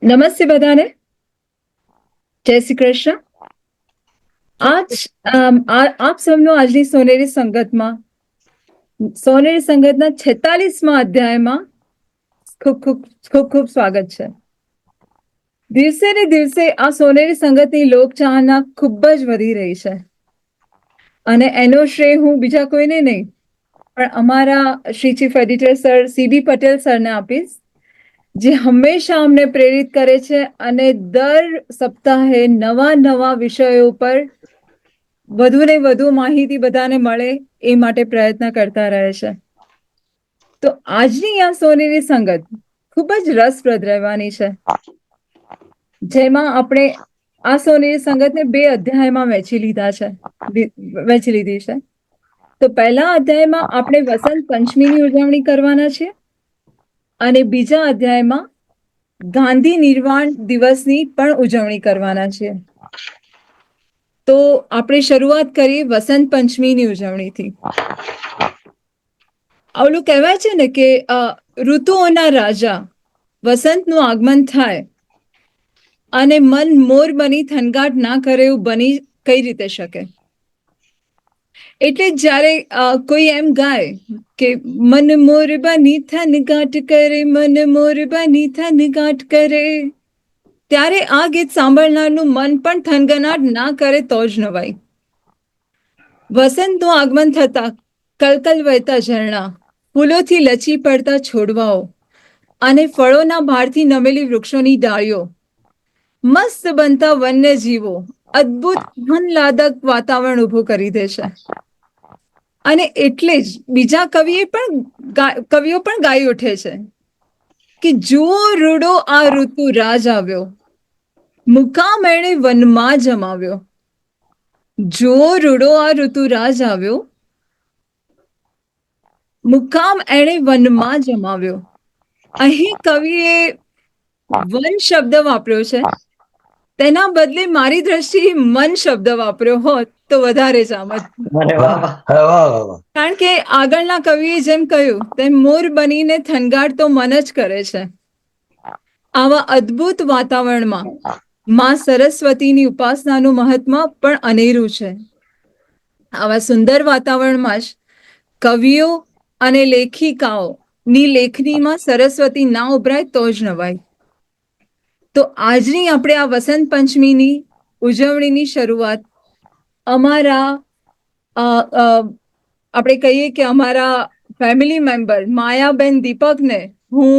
નમસ્તે બધાને. જય શ્રી કૃષ્ણ. આપ સૌનું આજની સોનેરી સંગતના 46મા અધ્યાયમાં ખૂબ ખૂબ ખૂબ ખૂબ સ્વાગત છે. દિવસે ને દિવસે આ સોનેરી સંગતની લોકચાહના ખૂબ જ વધી રહી છે અને એનો શ્રેય હું બીજા કોઈને નહીં પણ અમારા Shri chief editor sir CB Patel સરને આપીશ, જે હંમેશા અમને પ્રેરિત કરે છે અને દર સપ્તાહે નવા વિષયો પર વધુ ને વધુ માહિતી બધાને મળે એ માટે પ્રયત્ન કરતા રહે છે. તો આજની આ સોનેરી સંગત ખૂબ જ રસપ્રદ રહેવાની છે, જેમાં આપણે આ સોનેરી સંગતને 2 અધ્યાયમાં વહેંચી લીધી છે. તો પહેલા અધ્યાયમાં આપણે વસંત પંચમીની ઉજવણી કરવાના છે અને બીજા અધ્યાયમાં ગાંધી નિર્વાણ દિવસની પણ ઉજવણી કરવાના છે. તો આપણે શરૂઆત કરીએ વસંત પંચમીની ઉજવણીથી. આવલું કહેવાય છે ને કે ઋતુઓના રાજા વસંતનું આગમન થાય અને મન મોર બની થનગાટ ના કરે એવું બની કઈ રીતે શકે? એટલે જ્યારે કોઈ એમ ગાય કે મન મોર બની થનગાટ કરે, મન મોર બની થનગાટ કરે, ત્યારે આ ગીત સાંભળનારનું મન પણ થનગનાટ ના કરે તો જ નવાય. વસંતનું આગમન થતા કલકલ વહેતા ઝરણા, ફૂલોથી લચી પડતા છોડવાઓ અને ફળોના ભારથી નમેલી વૃક્ષોની ડાળીઓ, મસ્ત બનતા વન્યજીવો અદ્ભુત મનલાદક વાતાવરણ ઊભું કરી દે છે. અને એટલે જ બીજા કવિઓ પણ ગાઈ ઉઠે છે કે જુઓ રૂડો આ ઋતુ રાજ આવ્યો, મુકામ એણે વનમાં જમાવ્યો. જુઓ રૂડો આ ઋતુ રાજ આવ્યો, મુકામ એણે વનમાં જમાવ્યો. અહીં કવિએ વન શબ્દ વાપર્યો છે, તેના બદલે મારી દ્રષ્ટિએ મન શબ્દ વાપર્યો હોત તો વધારે જામત. કારણ કે આગળના કવિએ જેમ કહ્યું તેમ મોર બનીને થનગાટ તો મન જ કરે છે. આવા અદ્ભુત વાતાવરણમાં માં સરસ્વતીની ઉપાસનાનું મહત્વ પણ અનેરું છે. આવા સુંદર વાતાવરણમાં જ કવિઓ અને લેખિકાઓની લેખનીમાં સરસ્વતી ના ઉભરાય તો જ નવાય. તો આજની આપણે આ વસંત પંચમીની ઉજવણીની શરૂઆત અમારા આપણે કહીએ કે અમારા ફેમિલી મેમ્બર માયાબેન દીપકને હું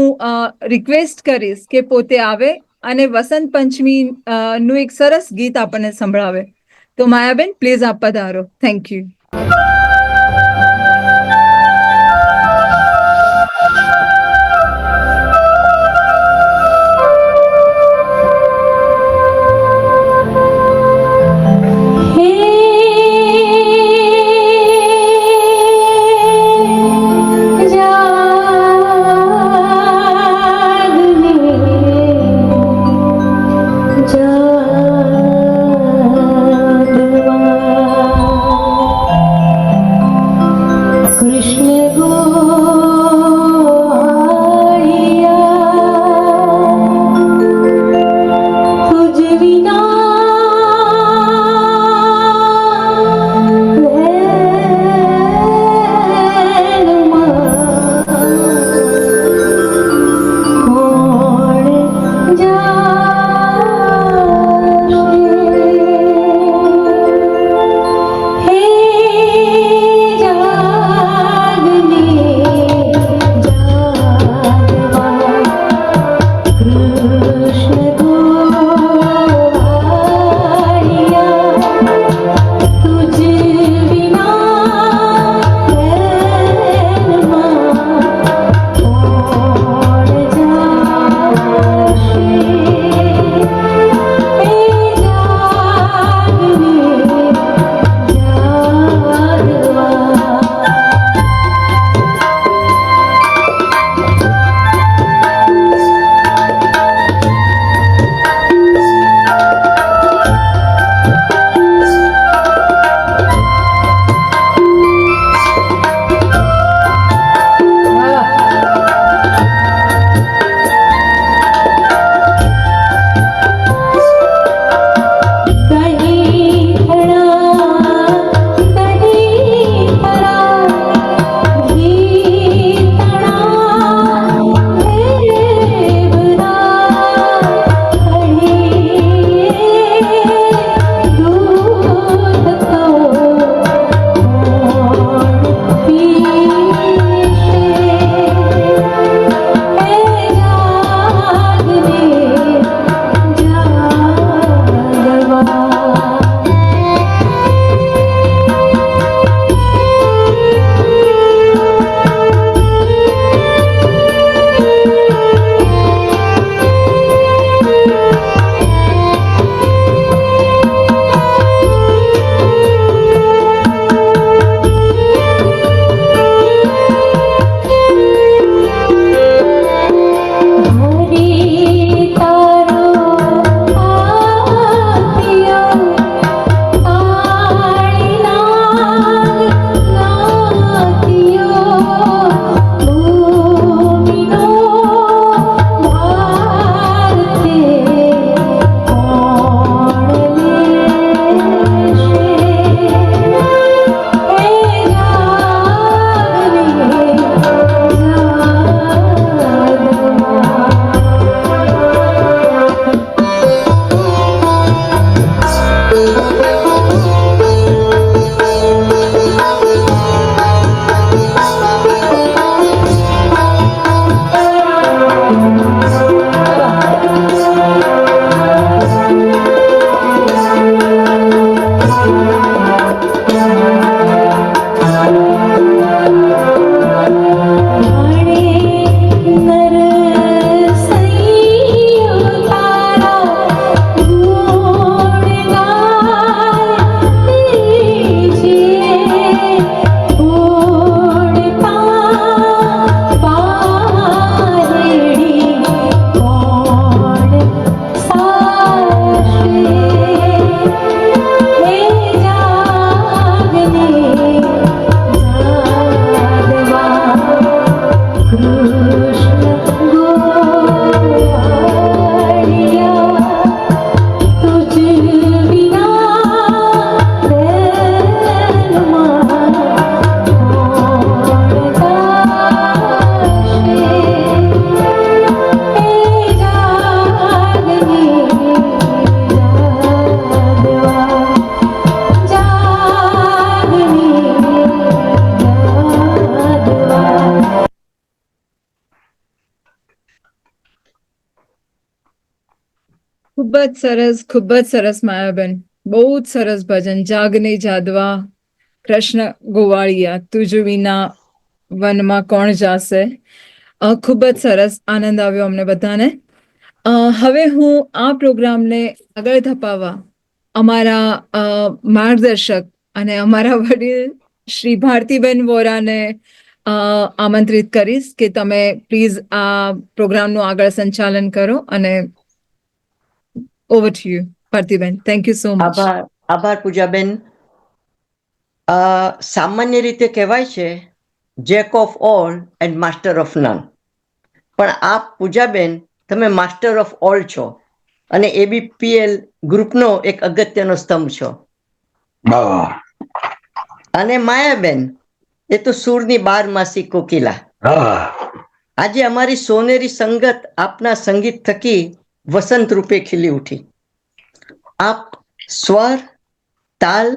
રિક્વેસ્ટ કરીશ કે પોતે આવે અને વસંત પંચમી નું એક સરસ ગીત આપણને સંભળાવે. તો માયાબેન, પ્લીઝ આપ પધારો. Thank you. ખૂબ જ સરસ માયાબેન. બહુ જ સરસ ભજન. જાગને જાદવા કૃષ્ણ ગોવાળિયા તુજ વિના વનમાં કોણ જાશે. ખૂબ જ સરસ આનંદ આવ્યો અમને બધાને. હવે હું આ પ્રોગ્રામને આગળ ધપાવવા અમારા માર્ગદર્શક અને અમારા વડીલ શ્રી ભારતીબેન વોરાને આમંત્રિત કરીશ કે તમે પ્લીઝ આ પ્રોગ્રામનું આગળ સંચાલન કરો. અને over to you, Bhartiben. Thank you so much. આભાર પૂજાબેન. સામાન્ય રીતે કહેવાય છે Jack of all and master of none, પણ આપ પૂજાબેન તમે માસ્ટર ઓફ ઓલ છો અને એબીપીએલ ગ્રુપનો એક અગત્યનો સ્તંભ છો. અને માયાબેન એ તો સૂરની 12 માસી કોકિલા. આજે અમારી સોનેરી સંગત આપના સંગીત થકી વસંત રૂપે ખીલી ઉઠી. આપ સ્વર, તાલ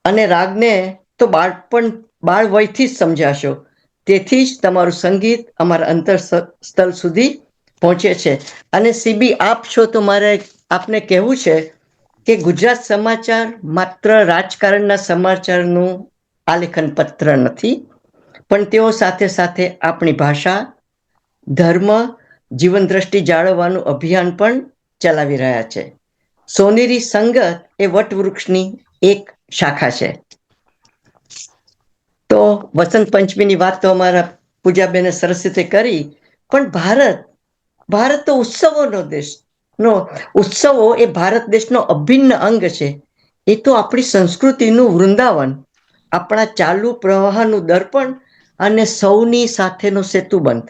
અને રાગને તો બાળ વયથી જ સમજાશો, તેથી જ તમારું સંગીત અમારા અંતરસ્થળ સુધી પહોંચે છે. અને સીબી આપ છો તો મારે આપને કહેવું છે કે ગુજરાત સમાચાર માત્ર રાજકારણના સમાચારનું આલેખન પત્ર નથી, પણ તેઓ સાથે સાથે આપણી ભાષા, ધર્મ, જીવન દ્રષ્ટિ જાળવવાનું અભિયાન પણ ચલાવી રહ્યા છે. સોનેરી સંગત એ વટવૃક્ષની એક શાખા છે. તો વસંત પંચમીની વાત તો અમારા પૂજાબેને સરસ રીતે કરી, પણ ભારત તો ઉત્સવોનો દેશ. ઉત્સવો એ ભારત દેશનો અભિન્ન અંગ છે. એ તો આપણી સંસ્કૃતિનું વૃંદાવન, આપણા ચાલુ પ્રવાહનું દર્પણ અને સૌની સાથેનો સેતુબંધ.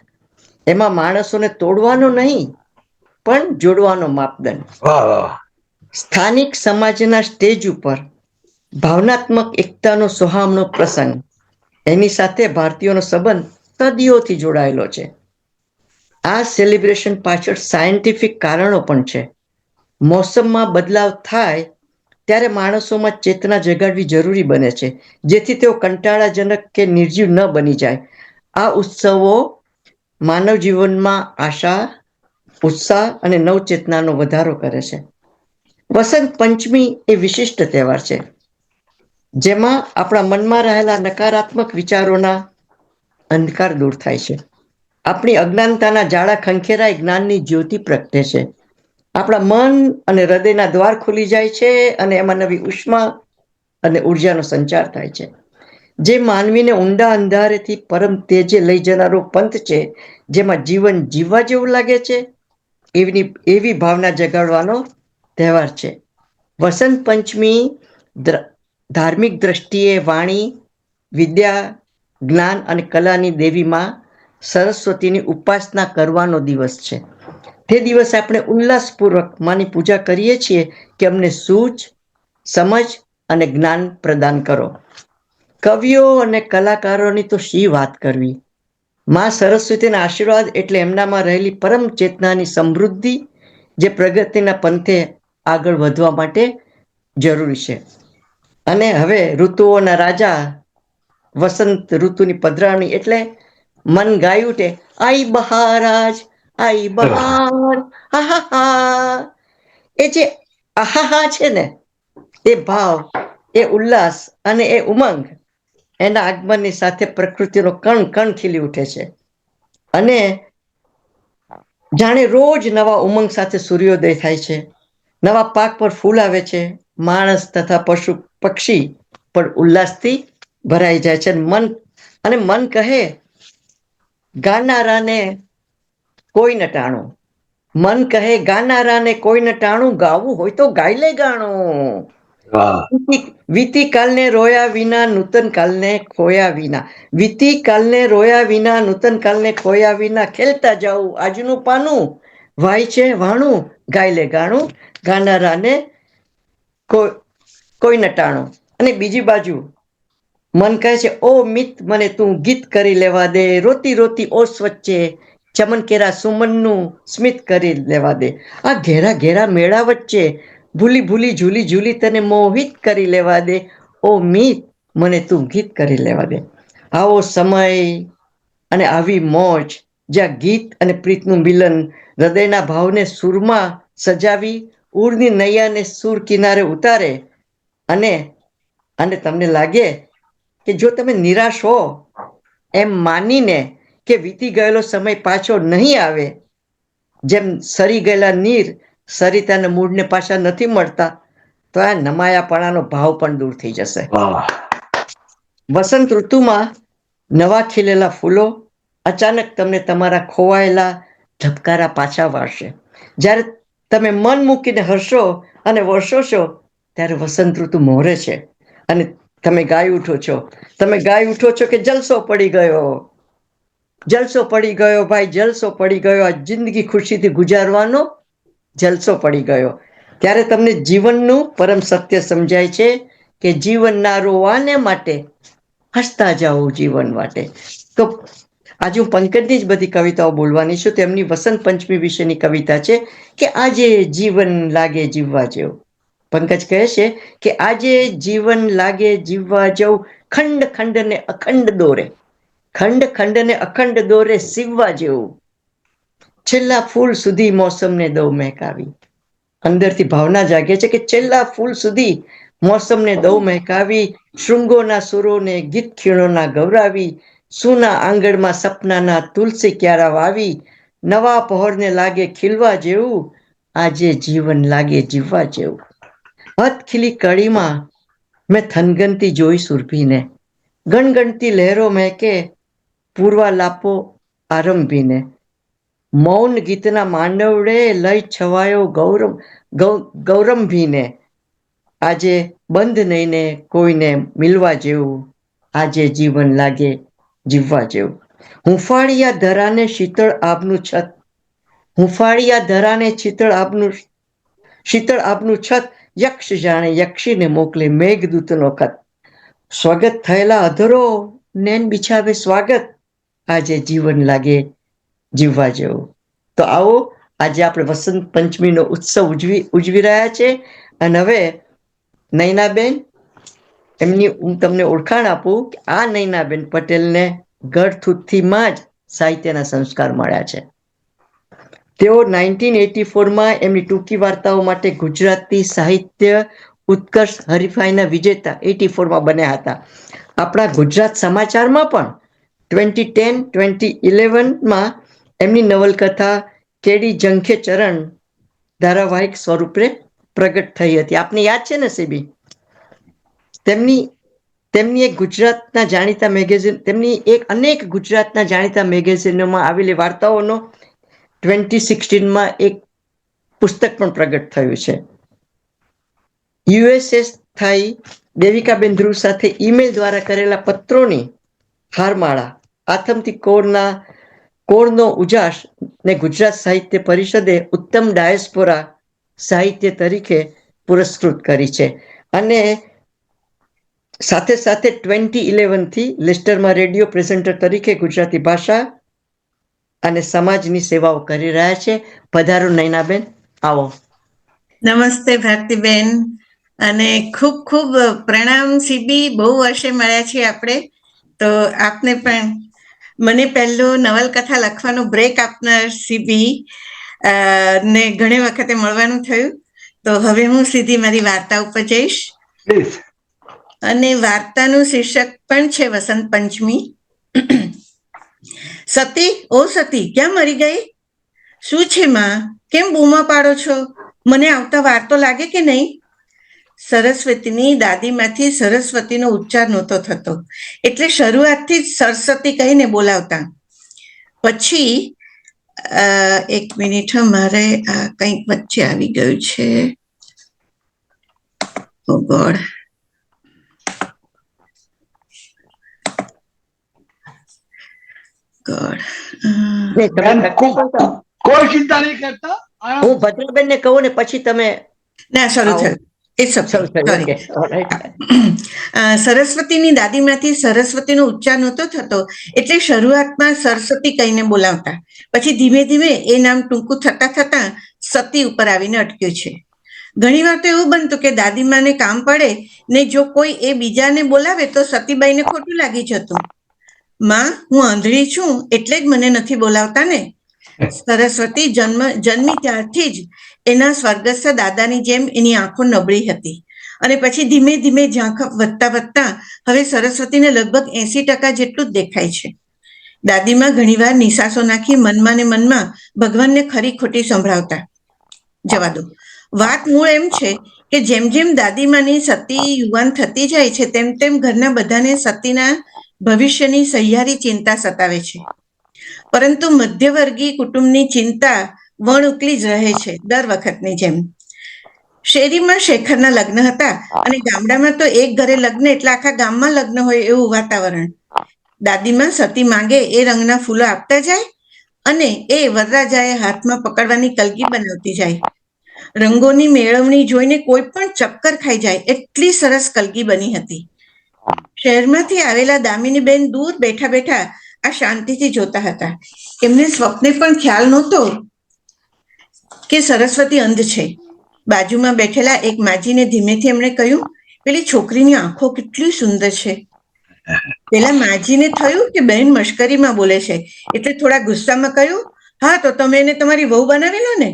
એમાં માણસોને તોડવાનો નહીં પણ જોડવાનો માપદંડ. સ્થાનિક સમાજના સ્ટેજ ઉપર ભાવનાત્મક એકતાનો સોહામણો પ્રસંગ. એની સાથે ભારતીયોનો સંબંધ સદીઓથી જોડાયેલો છે. આ સેલિબ્રેશન પાછળ સાયન્ટિફિક કારણો પણ છે. મોસમમાં બદલાવ થાય ત્યારે માણસોમાં ચેતના જગાડવી જરૂરી બને છે, જેથી તેઓ કંટાળાજનક કે નિર્જીવ ન બની જાય. આ ઉત્સવો માનવ જીવનમાં આશા, ઉત્સાહ અને નવચેતનાનો વધારો કરે છે. વસંત પંચમી એ વિશિષ્ટ તહેવાર છે, જેમાં આપણા મનમાં રહેલા નકારાત્મક વિચારોના અંધકાર દૂર થાય છે. આપણી અજ્ઞાનતાના જાળા ખંખેરાય, જ્ઞાનની જ્યોતિ પ્રગટે છે. આપણા મન અને હૃદયના દ્વાર ખુલી જાય છે અને એમાં નવી ઉષ્મા અને ઉર્જાનો સંચાર થાય છે, જે માનવીને ઊંડા અંધારેથી પરમ તેજે લઈ જનારો પંથ છે, જેમાં જીવન જીવવા જેવું લાગે છે એવી ભાવના જગાડવાનો તહેવાર છે. વસંત પંચમી ધાર્મિક દ્રષ્ટિએ વાણી, વિદ્યા, જ્ઞાન અને કલાની દેવીમાં સરસ્વતીની ઉપાસના કરવાનો દિવસ છે. તે દિવસે આપણે ઉલ્લાસપૂર્વક માની પૂજા કરીએ છીએ કે અમને સૂઝ, સમજ અને જ્ઞાન પ્રદાન કરો. કવિઓ અને કલાકારોની તો શી વાત કરવી. માં સરસ્વતીના આશીર્વાદ એટલે એમનામાં રહેલી પરમ ચેતનાની સમૃદ્ધિ, જે પ્રગતિના પંથે આગળ વધવા માટે જરૂરી છે. અને હવે ઋતુઓના રાજા વસંત ઋતુની પધરામણી એટલે મન ગાઈ ઉઠે, આઈ બહારાજ, આઈ બહાર, આહાહા. એ જે આહાહા છે ને, એ ભાવ, એ ઉલ્લાસ અને એ ઉમંગ, એના આગમનની સાથે પ્રકૃતિનો કણ કણ ખીલી ઉઠે છે. અને જાણે રોજ નવા ઉમંગ સાથે સૂર્યોદય થાય છે, નવા પાક પર ફૂલ આવે છે, માણસ તથા પશુ પક્ષી પણ ઉલ્લાસથી ભરાઈ જાય છે. મન કહે ગાનારાને કોઈ ન ટાણું, મન કહે ગાનારાને કોઈ ન ટાણું, ગાવું હોય તો ગાઈ લે ગાણું. વીતી કાલને રોયા વિના નૂતન કાલને ખોયા વિના, વીતી કાલને રોયા વિના નૂતન કાલને ખોયા વિના, ખેલતા જાઉં આજનું પાનું, વાય છે વાણું, ગાય લે ગાણું, ગાનારાને કોઈ ન ટાણું. અને બીજી બાજુ મન કહે છે, ઓ મિત મને તું ગીત કરી લેવા દે, રોતી રોતી ઓસ વચ્ચે ચમન કેરા સુમનનું સ્મિત કરી લેવા દે. આ ઘેરા ઘેરા મેળા વચ્ચે ભૂલી ભૂલી ઝૂલી ઝૂલી તને મોહિત કરી લેવા દે, ઓ મિત મને તું ગીત કરી લેવા દે. આવો સમય અને આવી મોજ, જ્યાં ગીત અને પ્રીતનું મિલન હૃદયના ભાવને સુરમાં સજાવી ઉરની નૈયાને સૂર કિનારે ઉતારે અને અને તમને લાગે કે જો તમે નિરાશ હો એમ માનીને કે વીતી ગયેલો સમય પાછો નહીં આવે, જેમ સરી ગયેલા નીર સરિતાના મૂળને પાછા નથી મળતા, તો આ નમાયાપણાનો ભાવ પણ દૂર થઈ જશે. વસંત ઋતુમાં નવા ખીલેલા ફૂલો અચાનક તમને તમારા ખોવાયેલા ધબકારા પાછા વાળશે. જ્યારે તમે મન મૂકીને હરશો અને વરસો છો ત્યારે વસંત ઋતુ મોરે છે અને તમે ગાઈ ઉઠો છો. તમે ગાઈ ઉઠો છો કે જલસો પડી ગયો, જલસો પડી ગયો ભાઈ, જલસો પડી ગયો, આ જિંદગી ખુશીથી ગુજારવાનો જલસો પડી ગયો. ત્યારે તમને જીવનનું પરમ સત્ય સમજાય છે કે જીવન ના રોવાને માટે હસતા જાઓ જીવન માટે. તો આજે હું પંકજની જ બધી કવિતાઓ બોલવાની છું. તેમની વસંત પંચમી વિશેની કવિતા છે કે આજે જીવન લાગે જીવવા જેવું. પંકજ કહે છે કે આજે જીવન લાગે જીવવા જેવું, ખંડ ખંડ ને અખંડ દોરે, ખંડ ખંડ ને અખંડ દોરે સીવવા જેવું, છેલ્લા ફૂલ સુધી મોસમને દઉં મહેકાવી. અંદરથી ભાવના જાગે છે કે છેલ્લા ફૂલ સુધી મોસમને દઉં મહેકાવી, શૃંગોના સુરોને ગીત ખીણોના ગૌરાવી, સૂના આંગણમાં સપનાના તુલસી ક્યારા વાવી, નવા પહોરને લાગે ખીલવા જેવું, આજે જીવન લાગે જીવવા જેવું. હથ ખીલી કળીમાં મેં થનગનતી જોઈ સુરભીને, ગણગણતી લહેરો મહેકે પૂર્વા લાપો આરંભીને, મૌન ગીતના માંડવડે લય છવાયો ગૌરંભીને, આજે બંધ નહીને કોઈને મિલવા જેવું, આજે જીવન લાગે જીવવા જેવું. હુંફાળિયા ધરાને શીતળ આભનું છત, હુંફાળિયા ધરાને શીતળ આભનું છત, યક્ષ જાણે યક્ષીને મોકલે મેઘદૂતનો ખત, સ્વાગત થયેલા અધરો નેન બિછાવે સ્વાગત, આજે જીવન લાગે જીવવા જેવું. તો આવો આજે આપણે વસંત પંચમીનો ઉત્સવ ઉજવી રહ્યા છે. અને હવે નૈનાબેન, એમની હું તમને ઓળખાણ આપું કે આ નૈનાબેન પટેલને ગળથુથીમાં જ સાહિત્યના સંસ્કાર મળ્યા છે. તેઓ 1984માં એમની ટૂંકી વાર્તાઓ માટે ગુજરાતી સાહિત્ય ઉત્કર્ષ હરીફાઈના વિજેતા 84માં બન્યા હતા. આપણા ગુજરાત સમાચારમાં પણ 2010-2011માં એમની નવલકથા કેડી ઝંખે ચરણ ધારાવાહિક સ્વરૂપે પ્રગટ થઈ હતી. આપને યાદ છે ને સીબી? તેમની એક ગુજરાતના જાણીતા મેગેઝિન, તેમની એક અનેક ગુજરાતના જાણીતા મેગેઝિનોમાં આવેલી વાર્તાઓનો 2016માં એક પુસ્તક પણ પ્રગટ થયું છે. યુએસએસ થઈ દેવિકાબેન ધ્રુવ સાથે ઈમેલ દ્વારા કરેલા પત્રોની હારમાળા, આથમતી કોળનો ઉજાસ ને ગુજરાત સાહિત્ય પરિષદે ઉત્તમ ડાયસ્પોરા સાહિત્ય તરીકે પુરસ્કૃત કરી છે. અને સાથે સાથે 2011થી લેસ્ટરમાં રેડિયો પ્રેઝન્ટર તરીકે ગુજરાતી ભાષા અને સમાજની સેવાઓ કરી રહ્યા છે. પધારો નૈનાબેન, આવો. નમસ્તે ભારતીબેન, અને ખૂબ ખૂબ પ્રણામ સીબી. બહુ વર્ષે મળ્યા છીએ આપણે, તો આપને પણ મને પહેલું નવલકથા લખવાનો બ્રેક આપનાર સીબી ને ઘણી વખતે મળવાનું થયું. તો હવે હું સીધી મારી વાર્તા ઉપર જઈશ. અને વાર્તાનું શીર્ષક પણ છે વસંત પંચમી. સતી, ઓ સતી, ક્યાં મરી ગઈ? શું છે માં? કેમ બૂમા પાડો છો? મને આવતા વાર તો લાગે કે નહીં? સરસ્વતીની દાદીમાંથી સરસ્વતીનો ઉચ્ચાર નહોતો થતો, એટલે શરૂઆતથી જ સરસ્વતી કહીને બોલાવતા. પછી એક મિનિટ, મારે આ કંઈક વચ્ચે આવી ગયું છે. ઓ ગોડ, કોઈ ચિંતા નહીં કરતા. હું ભદ્રાબેન ને કહું ને પછી તમે. ના, શરૂ થયું. સરસ્વતીની દાદીમાંથી સરસ્વતીનો ઉચ્ચાર નહોતો થતો, એટલે શરૂઆતમાં સરસ્વતી કહીને બોલાવતા. પછી ધીમે ધીમે એ નામ ટૂંકું થતા થતા સતી ઉપર આવીને અટક્યું છે. ઘણી વાર તો એવું બનતું કે દાદીમાને કામ પડે ને જો કોઈ એ બીજાને બોલાવે તો સતીબાઈને ખોટું લાગી જતું. માં, હું આંધળી છું એટલે જ મને નથી બોલાવતા ને. સરસ્વતી જન્મી ત્યારથી જ એના સ્વર્ગસ્થ દાદાની જેમ એની આંખો નબળી હતી અને પછી ધીમે ધીમે ઝાંખપ વધતા વધતા હવે સરસ્વતીને લગભગ 80% જેટલું જ દેખાય છે. દાદીમાં ઘણીવાર નિશાસો નાખી મનમાં ને મનમાં ભગવાનને ખરી ખોટી સંભળાવતા. જવા દો. વાત મૂળ એમ છે કે જેમ જેમ દાદીમાની સતી યુવાન થતી જાય છે તેમ તેમ ઘરના બધાને સતીના ભવિષ્યની સહિયારી ચિંતા સતાવે છે. પરંતુ મધ્યવર્ગીય કુટુંબની ચિંતા વણ ઉકલી જ રહે છે દર વખતની જેમ. શેરીમાં શેખરના લગ્ન હતા અને ગામડામાં તો એક ઘરે લગ્ન એટલે આખા ગામમાં લગ્ન હોય એવું વાતાવરણ. દાદીમાં સતી માંગે એ રંગના ફૂલો આપતા જાય અને એ વરરાજાએ હાથમાં પકડવાની કલગી બનાવતી જાય. રંગોની મેળવણી જોઈને કોઈ પણ ચક્કર ખાઈ જાય એટલી સરસ કલગી બની હતી. શહેરમાંથી આવેલા દામિનીબેન દૂર બેઠા બેઠા આ શાંતિથી જોતા હતા. એમને સ્વપ્ને પણ ખ્યાલ નહોતો કે સરસ્વતી અંધ છે. બાજુમાં બેઠેલા એક માજીને ધીમેથી એમણે કહ્યું, પેલી છોકરીની આંખો કેટલી સુંદર છે. પેલા માજીને થયું કે બહેન મશ્કરીમાં બોલે છે એટલે થોડા ગુસ્સામાં કહ્યું, હા તો તમે એને તમારી વહુ બનાવી લો ને.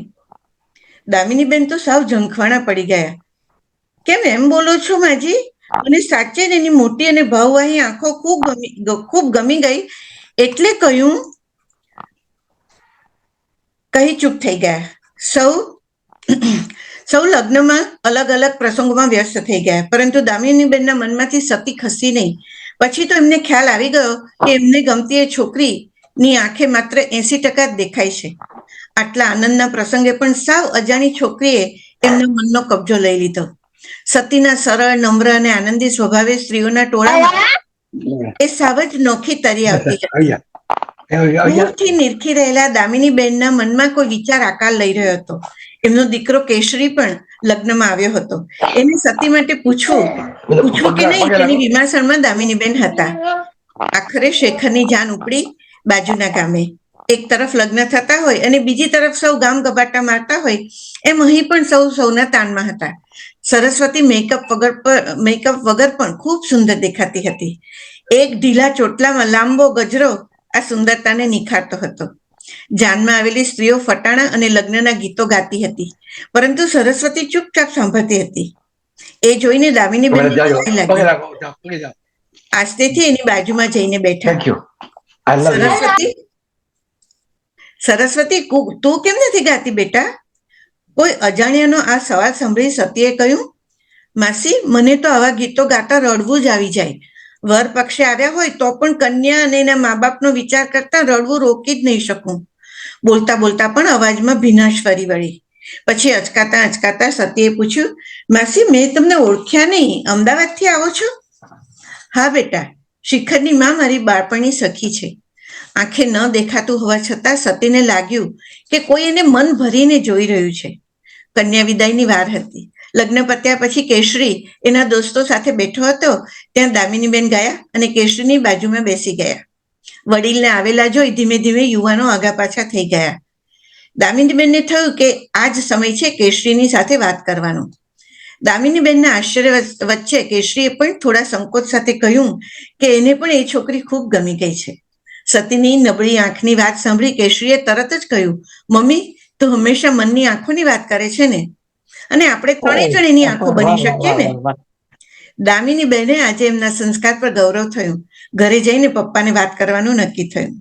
દામિનીબેન તો સાવ ઝંખવાણા પડી ગયા. કેમ એમ બોલો છો માજી? અને સાચે જ એની મોટી અને ભાવવાહી આંખો ખૂબ ગમી ગઈ એટલે કહી ચૂપ થઈ ગયા. સૌ લગ્નમાં અલગ અલગ પ્રસંગોમાં વ્યસ્ત થઈ ગયા, પરંતુ દામિનીબેનના મનમાંથી સતી ખસી નહીં. પછી તો એમને ખ્યાલ આવી ગયો કે એમને ગમતી એ છોકરીની આંખે માત્ર 80% જ દેખાય છે. આટલા આનંદના પ્રસંગે પણ સાવ અજાણી છોકરીએ એમના મનનો કબજો લઈ લીધો. સતીના સરળ, નમ્ર અને આનંદી સ્વભાવે સ્ત્રીઓના ટોળામાં એ સાવ જ નોખી તરી આવતી હતી. દૂરથી નિરખી રહેલા દામિનીબેનના મનમાં કોઈ વિચાર આકાર લઈ રહ્યો હતો. એમનો દીકરો કેશરી પણ લગ્નમાં આવ્યો હતો. એને સતી માટે પૂછવું કે નહીં તેની વિમાસણમાં દામિનીબેન હતા. આખરે શેખરની જાન ઉપડી બાજુના ગામે. એક તરફ લગ્ન થતા હોય અને બીજી તરફ સૌ ગામ ગબાટા મારતા હોય એમ અહીં પણ સૌના તાનમાં હતા. સરસ્વતી મેકઅપ વગર પણ ખૂબ સુંદર દેખાતી હતી. એક ઢીલા ચોટલામાં લાંબો ગજરો આ સુંદરતાને નિખારતો હતો. જાનમાં આવેલી સ્ત્રીઓ ફટાણા અને લગ્નના ગીતો ગાતી હતી, પરંતુ સરસ્વતી ચૂપચાપ સાંભળતી હતી. એ જોઈને દામિનીબેન આસ્તેથી એની બાજુમાં જઈને બેઠા. સરસ્વતી, તું કેમ નથી ગાતી બેટા? કોઈ અજાણ્યાનો આ સવાલ સાંભળી સતીએ કહ્યું, માસી, મને તો આવા ગીતો ગાતા રડવું જ આવી જાય. વર પક્ષે આવ્યા હોય તો પણ કન્યા અને એના મા બાપનો વિચાર કરતા રડવું રોકી જ નહીં શકું. બોલતા બોલતા પણ અવાજમાં ભીનાશ ફરી વળી. પછી અચકાતા સતીએ પૂછ્યું, માસી, મેં તમને ઓળખ્યા નહીં, અમદાવાદથી આવો છો? હા બેટા, શિખરની માં મારી બાળપણની સખી છે. આંખે ન દેખાતું હોવા છતાં સતીને લાગ્યું કે કોઈ એને મન ભરીને જોઈ રહ્યું છે. કન્યા વિદાયની વાર હતી. લગ્ન પત્યા પછી કેશરી એના દોસ્તો સાથે બેઠો હતો ત્યાં દામિનીબેન ગયા અને કેશરીની બાજુમાં બેસી ગયા. વડીલને આવેલા જોઈ ધીમે ધીમે યુવાનો આગા પાછા થઈ ગયા. દામિનીબેનને થયું કે આ જ સમય છે કેશરીની સાથે વાત કરવાનો. દામિનીબેનના આશ્ચર્ય વચ્ચે કેશરીએ પણ થોડા સંકોચ સાથે કહ્યું કે એને પણ એ છોકરી ખૂબ ગમી ગઈ છે. સતીની નબળી આંખની વાત સાંભળી કેશરીએ તરત જ કહ્યું, મમ્મી, તું હંમેશા મનની આંખોની વાત કરે છે ને, અને આપણે ત્રણેય જણ એની આંખો બની શકીએ ને. દામિનીબેને આજે એમના સંસ્કાર પર ગૌરવ થયું. ઘરે જઈને પપ્પાને વાત કરવાનું નક્કી થયું.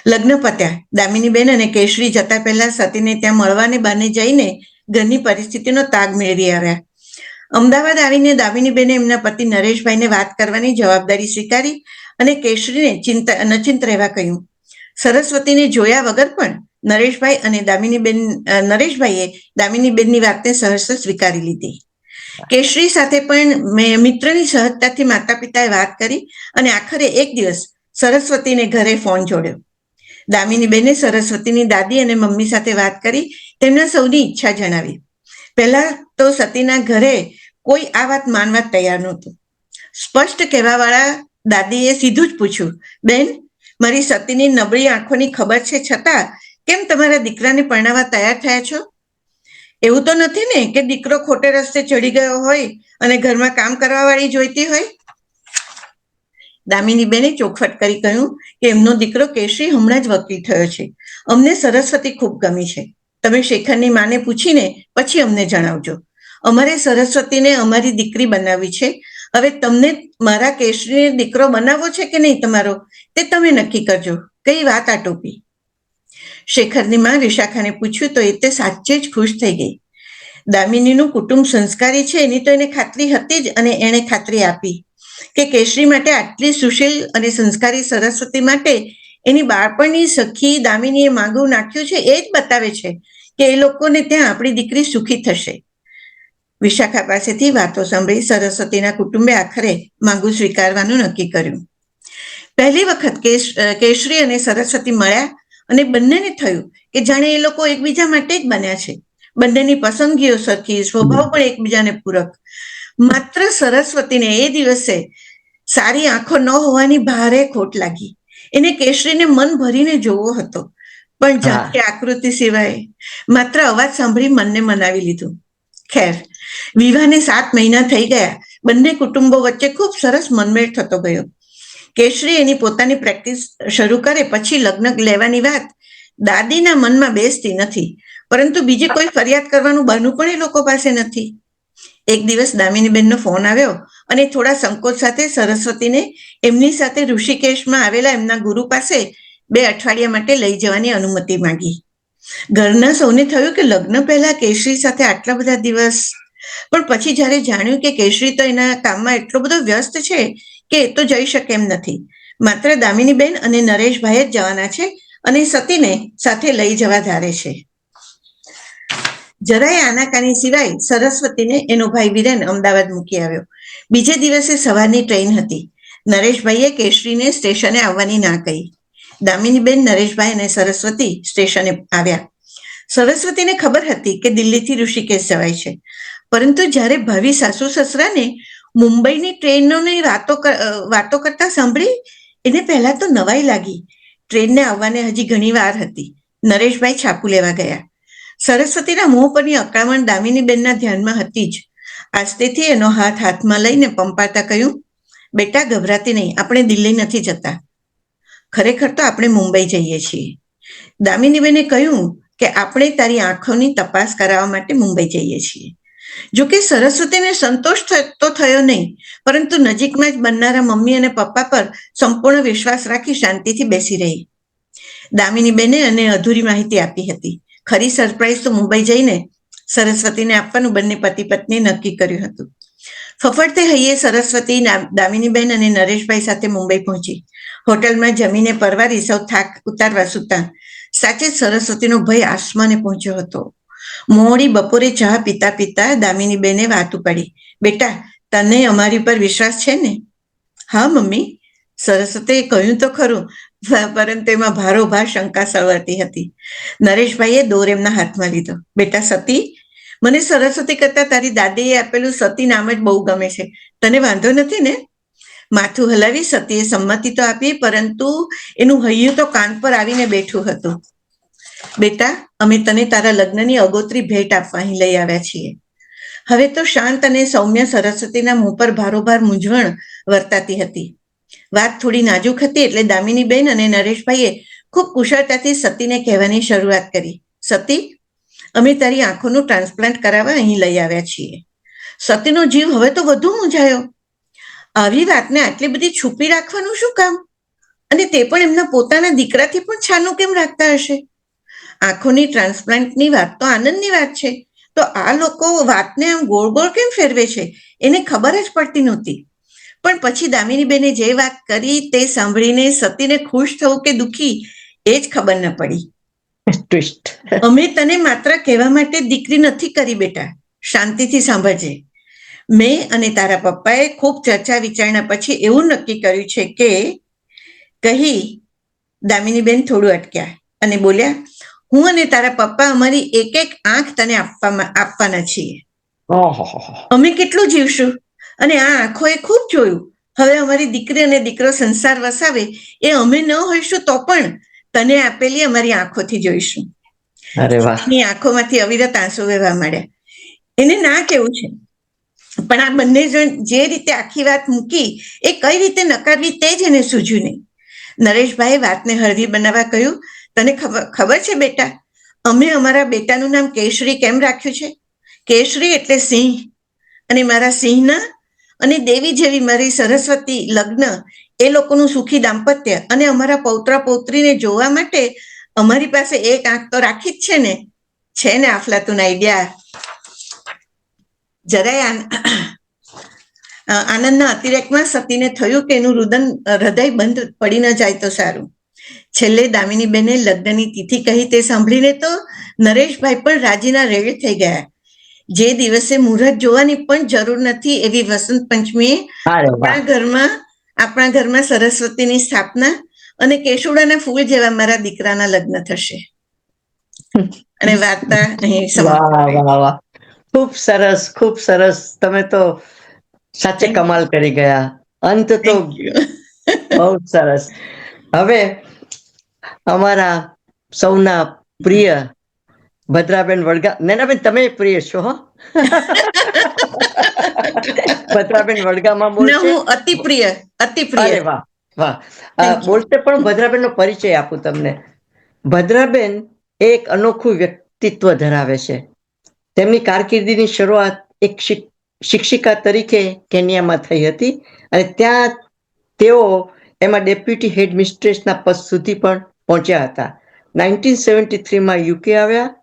લગ્ન પત્યા. દામિનીબેન અને કેશરી જતા પહેલા સતીને ત્યાં મળવાને બહાને જઈને ઘરની પરિસ્થિતિનો તાગ મેળવી આવ્યા. અમદાવાદ આવીને દામિનીબેને એમના પતિ નરેશભાઈને વાત કરવાની જવાબદારી સ્વીકારી અને કેશરીને નચિંત રહેવા કહ્યું. સરસ્વતીને જોયા વગર પણ નરેશભાઈએ દામિનીબેનની વાતને સહર્ષ સ્વીકારી લીધી. કેશરી સાથે પણ મિત્રની સહજતાથી માતા પિતાએ વાત કરી અને આખરે એક દિવસ સરસ્વતીને ઘરે ફોન જોડ્યો. દામિનીબેને સરસ્વતીની દાદી અને મમ્મી સાથે વાત કરી તેમના સૌની ઈચ્છા જણાવી. પહેલા તો સતીના ઘરે કોઈ આ વાત માનવા તૈયાર નહોતું. સ્પષ્ટ કહેવાવાળા દાદીએ સીધું જ પૂછ્યું, બેન, મારી સતીની નબળી આંખોની ખબર છે છતાં કેમ તમારા દીકરાને પરણાવવા તૈયાર થયા છો? એવું તો નથી ને કે દીકરો ખોટે રસ્તે ચડી ગયો હોય અને ઘરમાં કામ કરવા વાળી જોઈતી હોય? દામિનીબેને ચોખવટ કરી કહ્યું કે એમનો દીકરો કેશરી હમણાં જ વકીલ થયો છે. અમને સરસ્વતી ખૂબ ગમી છે. તમે શેખરની માને પૂછીને પછી અમને જણાવજો. અમારે સરસ્વતીને અમારી દીકરી બનાવવી છે. હવે તમને મારા કેશરીને દીકરો બનાવવો છે કે નહીં તમારો, તે તમે નક્કી કરજો. કઈ વાત આ ટોપી? શેખરની માં વિશાખાને પૂછ્યું તો એ તે સાચે જ ખુશ થઈ ગઈ. દામિનીનું કુટુંબ સંસ્કારી છે એની તો એને ખાતરી હતી જ, અને એણે ખાતરી આપી કે કેશરી માટે આટલી સુશીલ અને સંસ્કારી સરસ્વતી માટે એની બાળપણની સખી દામિનીએ માંગુ નાખ્યું છે એ જ બતાવે છે કે એ લોકોને ત્યાં આપણી દીકરી સુખી થશે. વિશાખા પાસેથી વાતો સાંભળી સરસ્વતીના કુટુંબે આખરે માંગુ સ્વીકારવાનું નક્કી કર્યું. પહેલી વખત કેશરી અને સરસ્વતી મળ્યા અને બંનેને થયું કે જાણે એ લોકો એકબીજા માટે જ બન્યા છે. બંનેની પસંદગીઓ સરખી, સ્વભાવ પણ એકબીજાને પૂરક. માત્ર સરસ્વતીને એ દિવસે સારી આંખો ન હોવાની ભારે ખોટ લાગી. એને કેશરીને મન ભરીને જોવો હતો, પણ ઝાંખી આકૃતિ સિવાય માત્ર અવાજ સાંભળી મનને મનાવી લીધું. ખેર, વિવાહને 7 મહિના થઈ ગયા. બંને કુટુંબો વચ્ચે ખૂબ સરસ મનમેળ થતો ગયો. કેશરી એની પોતાની પ્રેક્ટિસ શરૂ કરે પછી લગ્ન લેવાની વાત દાદીના મનમાં બેસતી નથી, પરંતુ બીજી કોઈ ફરિયાદ કરવાનું બહાનું પણ એ લોકો પાસે નથી. એક દિવસ દામિનીબેનનો ફોન આવ્યો અને થોડા સંકોચ સાથે સરસ્વતીને એમની સાથે ઋષિકેશમાં આવેલા એમના ગુરુ પાસે 2 અઠવાડિયા માટે લઈ જવાની અનુમતિ માંગી. ઘરના સૌને થયું કે લગ્ન પહેલા કેશરી સાથે આટલા બધા દિવસ, પણ પછી જ્યારે જાણ્યું કે કેશરી તો એના કામમાં એટલો બધો વ્યસ્ત છે કે એ તો જઈ શકે એમ નથી. માત્ર દામિનીબેન અને નરેશભાઈ જ જવાના છે અને સતીને સાથે લઈ જવા ધારે છે. જરાય આનાકાની સિવાય સરસ્વતીને એનો ભાઈ વિરેન અમદાવાદ મૂકી આવ્યો. બીજે દિવસે સવારની ટ્રેન હતી. નરેશભાઈએ કેશરીને સ્ટેશને આવવાની ના કહી. દામિનીબેન, નરેશભાઈ અને સરસ્વતી સ્ટેશને આવ્યા. સરસ્વતીને ખબર હતી કે દિલ્હીથી ઋષિકેશ જવાય છે, પરંતુ જ્યારે ભાવિ સાસુ સસરાને મુંબઈની ટ્રેનોની વાતો કરતા સાંભળી એને પહેલા તો નવાઈ લાગી. ટ્રેનને આવવાને હજી ઘણી વાર હતી. નરેશભાઈ છાપું લેવા ગયા. સરસ્વતીના મોં પરની અકળામણ દામિનીબેનના ધ્યાનમાં હતી જ. આસ્તેથી એનો હાથ હાથમાં લઈને પંપાતા કહ્યું, બેટા ગભરાતી નહીં, આપણે દિલ્હી નથી જતા. ખરેખર તો આપણે મુંબઈ જઈએ છીએ. દામિનીબેને કહ્યું કે આપણે તારી આંખોની તપાસ કરાવવા માટે મુંબઈ જઈએ છીએ. જોકે સરસ્વતીને સંતોષ તો થયો નહીં, પરંતુ નજીકમાં જ બનનારા મમ્મી અને પપ્પા પર સંપૂર્ણ વિશ્વાસ રાખી શાંતિથી બેસી રહી. દામિનીબેને અને અધૂરી માહિતી આપી હતી. ખરી સરપ્રાઈઝ તો મુંબઈ જઈને સરસ્વતીને આપવાનું બંને પતિ પત્ની નક્કી કર્યું હતું. ફફડતે હૈયે સરસ્વતી દામિનીબેન અને નરેશભાઈ સાથે મુંબઈ પહોંચી. હોટલમાં જમીને પરવારી સૌ થાક ઉતારવા સૂતા. સાચે જ સરસ્વતીનો ભય આસમાને પહોંચ્યો હતો. મોડી બપોરે ચા પીતા પીતા દામિનીબેને વાત ઉપાડી, બેટા તને અમારી પર વિશ્વાસ છે ને? હા મમ્મી, સરસ્વતીએ કહ્યું તો ખરું, પરંતુ એમાં ભારોભાર શંકા સળવતી હતી. નરેશભાઈએ દોર એમના હાથમાં લીધો. બેટા સતી, મને સરસ્વતી કરતા તારી દાદીએ આપેલું સતી નામ જ બહુ ગમે છે. તને વાંધો નથી ને? માથું હલાવી સતીએ સંમતિ તો આપી, પરંતુ એનું હૈયું તો કાન પર આવીને બેઠું હતું. બેટા, અમે તને તારા લગ્નની અગોતરી ભેટ આપવા અહીં લઈ આવ્યા છીએ. હવે તો શાંત અને સૌમ્ય સરસ્વતીના મું પર ભારોભાર મૂંઝવણ વર્તાતી હતી. વાત થોડી નાજુક હતી એટલે દામિનીબેન અને નરેશભાઈએ ખૂબ કુશળતાથી સતીને કહેવાની શરૂઆત કરી. સતી, અમે તારી આંખોનું ટ્રાન્સપ્લાન્ટ કરાવવા અહીં લઈ આવ્યા છીએ. સતીનો જીવ હવે તો વધુ મૂંઝાયો. આવી વાતને આટલી બધી છુપી રાખવાનું શું કામ? અને તે પણ એમના પોતાના દીકરાથી પણ છાનું કેમ રાખતા હશે? આંખોની ટ્રાન્સપ્લાન્ટની વાત તો આનંદની વાત છે, તો આ લોકો વાતને આમ ગોળ ગોળ કેમ ફેરવે છે એને ખબર જ પડતી નહોતી. પણ પછી દામિનીબેને જે વાત કરી તે સાંભળીને સતીને ખુશ થવું કે દુઃખી એ જ ખબર ન પડી. ટ્વિસ્ટ. અમે તને માત્ર કહેવા માટે દીકરી નથી કરી બેટા, શાંતિથી સાંભળજે. મેં અને તારા પપ્પાએ ખૂબ ચર્ચા વિચારણા પછી એવું નક્કી કર્યું છે કે કહી દામિનીબેન થોડું અટક્યા અને બોલ્યા, હું અને તારા પપ્પા અમારી એક એક આંખ તને આપવાના છીએ. અમે કેટલું જીવશું અને આ આંખોએ ખૂબ જોયું. હવે અમારી દીકરી અને દીકરો સંસાર વસાવે એ અમે ન હોઈશું તો પણ તને આપેલી અમારી આંખોથી જોઈશું. અરે વાહ. એની આંખોમાંથી અવિરત આંસુ વહેવા માંડ્યા. એને ના કેવું છે, પણ આ બંને જણ જે રીતે આખી વાત મૂકી એ કઈ રીતે નકારવી તે જ એને સૂઝ્યું નહીં. નરેશભાઈએ વાતને હળવી બનાવવા કહ્યું, તને ખબર છે બેટા, અમે અમારા બેટાનું નામ કેશરી કેમ રાખ્યું છે? કેશરી એટલે સિંહ, અને મારા સિંહના અને દેવી જેવી મારી સરસ્વતી લગ્ન, એ લોકોનું સુખી દાંપત્ય અને અમારા પૌત્ર પૌત્રીને જોવા માટે અમારી પાસે એક આંખ તો રાખી જ છે ને આફલાતુન આઈડિયા. જરાય આનંદના અતિરેકમાં સતીને થયું કે એનું હૃદય બંધ પડી ન જાય તો સારું. છેલ્લે દામિનીબેને લગ્નની તિથિ કહી તે સાંભળીને તો નરેશભાઈ પણ રાજીના રેડ થઈ ગયા. જે દિવસે મુહૂર્ત જોવાની પણ જરૂર નથી એવી વસંત પંચમીએ આપણા ઘરમાં સરસ્વતીની સ્થાપના અને કેશુડાના ફૂલ જેવા મારા દીકરાના લગ્ન થશે. અને વાર્તા અહીં વાહ, ખૂબ સરસ, ખૂબ સરસ. તમે તો સાચે કમાલ કરી ગયા. અંત તો બહુ સરસ. હવે અમારા સૌના પ્રિય ભદ્રાબેન વડગા, નૈનાબેન તમે પ્રિય છો? હો ભદ્રાબેન વડગામાં બોલશે. અતિ પ્રિય. અરે વાહ વાહ. બોલશે પણ ભદ્રાબેન નો પરિચય આપું તમને. ભદ્રાબેન એક અનોખું વ્યક્તિત્વ ધરાવે છે. તેમની કારકિર્દીની શરૂઆત એક શિક્ષિકા તરીકે કેન્યામાં થઈ હતી, અને ત્યાં તેઓ એમાં ડેપ્યુટી હેડ મિસ્ટ્રેસના પદ સુધી પણ પહોંચ્યા હતા. 1973માં યુકે આવ્યા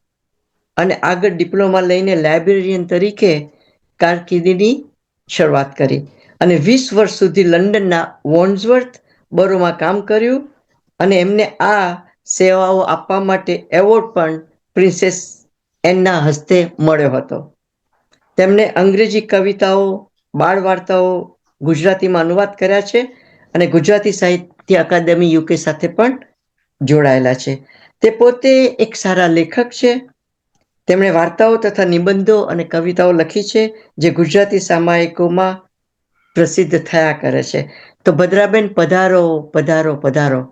અને આગળ ડિપ્લોમા લઈને લાઇબ્રેરિયન તરીકે કારકિર્દીની શરૂઆત કરી, અને 20 વર્ષ સુધી લંડનના વોન્ડસવર્થ બરોમાં કામ કર્યું, અને એમને આ સેવાઓ આપવા માટે એવોર્ડ પણ પ્રિન્સેસ એનના હસ્તે મળ્યો હતો. તેમને અંગ્રેજી કવિતાઓ, બાળ વાર્તાઓ ગુજરાતીમાં અનુવાદ કર્યા છે, અને ગુજરાતી સાહિત્ય અકાદમી યુકે સાથે પણ જોડાયેલા છે. તે પોતે એક સારા લેખક છે. તેમણે વાર્તાઓ તથા નિબંધો અને કવિતાઓ લખી છે, જે ગુજરાતી સામાયિકોમાં પ્રસિદ્ધ થયા કરે છે. તો ભદ્રાબેન, પધારો પધારો પધારો.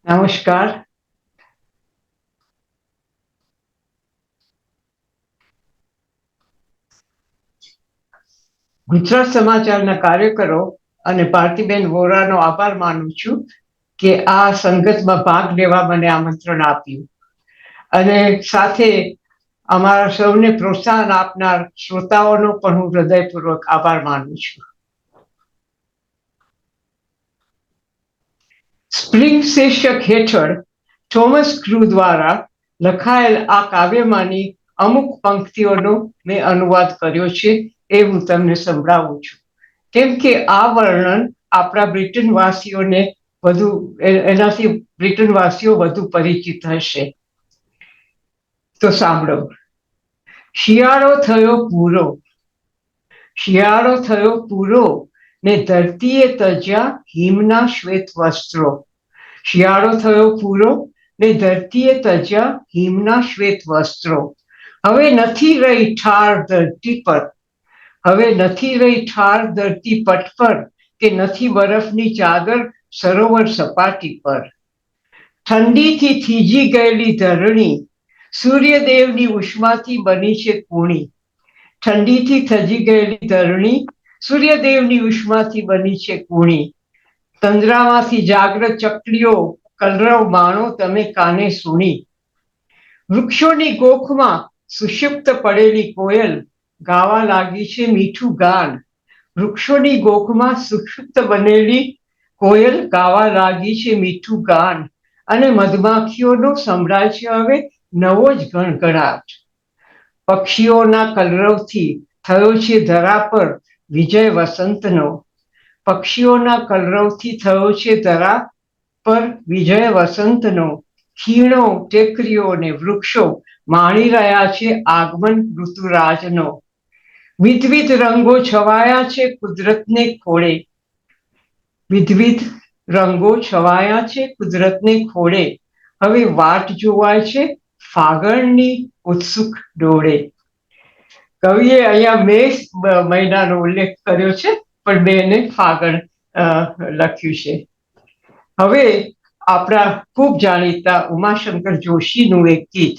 નમસ્કાર. ગુજરાત સમાચારના કાર્યકરો અને ભારતીબેન વોરાનો આભાર માનું છું કે આ સંગતમાં ભાગ લેવા મને આમંત્રણ આપ્યું, અને સાથે અમારા સૌને પ્રોત્સાહન આપનાર શ્રોતાઓનો પણ હું હૃદયપૂર્વક આભાર માનું છું. સ્પ્રિંગ શીર્ષક હેઠળ થોમસ ક્રૂ દ્વારા લખાયેલ આ કાવ્યમાંની અમુક પંક્તિઓનો મેં અનુવાદ કર્યો છે, એ હું તમને સંભળાવું છું, કેમ કે આ વર્ણન આપણા બ્રિટનવાસીઓને એનાથી બ્રિટનવાસીઓ વધુ પરિચિત હશે. તો સાંભળો. શિયાળો થયો પૂરો, શિયાળો થયો પૂરો, ને ધરતીએ તજ્યા હિમના શ્વેત વસ્ત્રો. શિયાળો થયો પૂરો, ને ધરતીએ તજ્યા હિમના શ્વેત વસ્ત્રો. હવે નથી રહી ઠાર ધરતી પર, હવે નથી રહી ઠાર ધરતી પટ પર, કે નથી બરફની ચાદર સરોવર સપાટી પર. ઠંડીથી થીજી ગયેલી ધરણી સૂર્યદેવની ઉષ્માથી બની છે કૂણી. ઠંડીથી થજી ગયેલી ધરણી સૂર્યદેવની ઉષ્માથી બની છે કૂણી. તંદ્રામાંથી જાગ્રત ચકલીઓ કલરવ માણો તમે કાને સુણી. વૃક્ષોની ગોખમાં સુષુપ્ત પડેલી કોયલ ગાવા લાગી છે મીઠું ગાન. વૃક્ષોની ગોખમાં સુષુપ્ત બનેલી કોયલ ગાવા લાગી છે મીઠું ગાન, અને મધમાખીઓનો સંભળાય છે હવે નવો જ ગણગણાટ. પક્ષીઓના કલરવથી થયો છે ધરા પર વિજય વસંતનો. પક્ષીઓના કલરવથી થયો છે ધરા પર વિજય વસંતનો. ખીણો, ટેકરીઓ અને વૃક્ષો માણી રહ્યા છે આગમન ઋતુરાજનો. વિધવિધ રંગો છવાયા છે કુદરતને ખોળે, વિધવિધ રંગો છવાયા છે કુદરતને ખોળે. હવે વાટ જોવાય છે ફાગણની ઉત્સુક ડોળે. કવિએ અહીંયા મે મહિનાનો ઉલ્લેખ કર્યો છે, પણ મેને ફાગણ લખ્યું છે. હવે આપણા ખૂબ જાણીતા ઉમાશંકર જોશીનું એક ગીત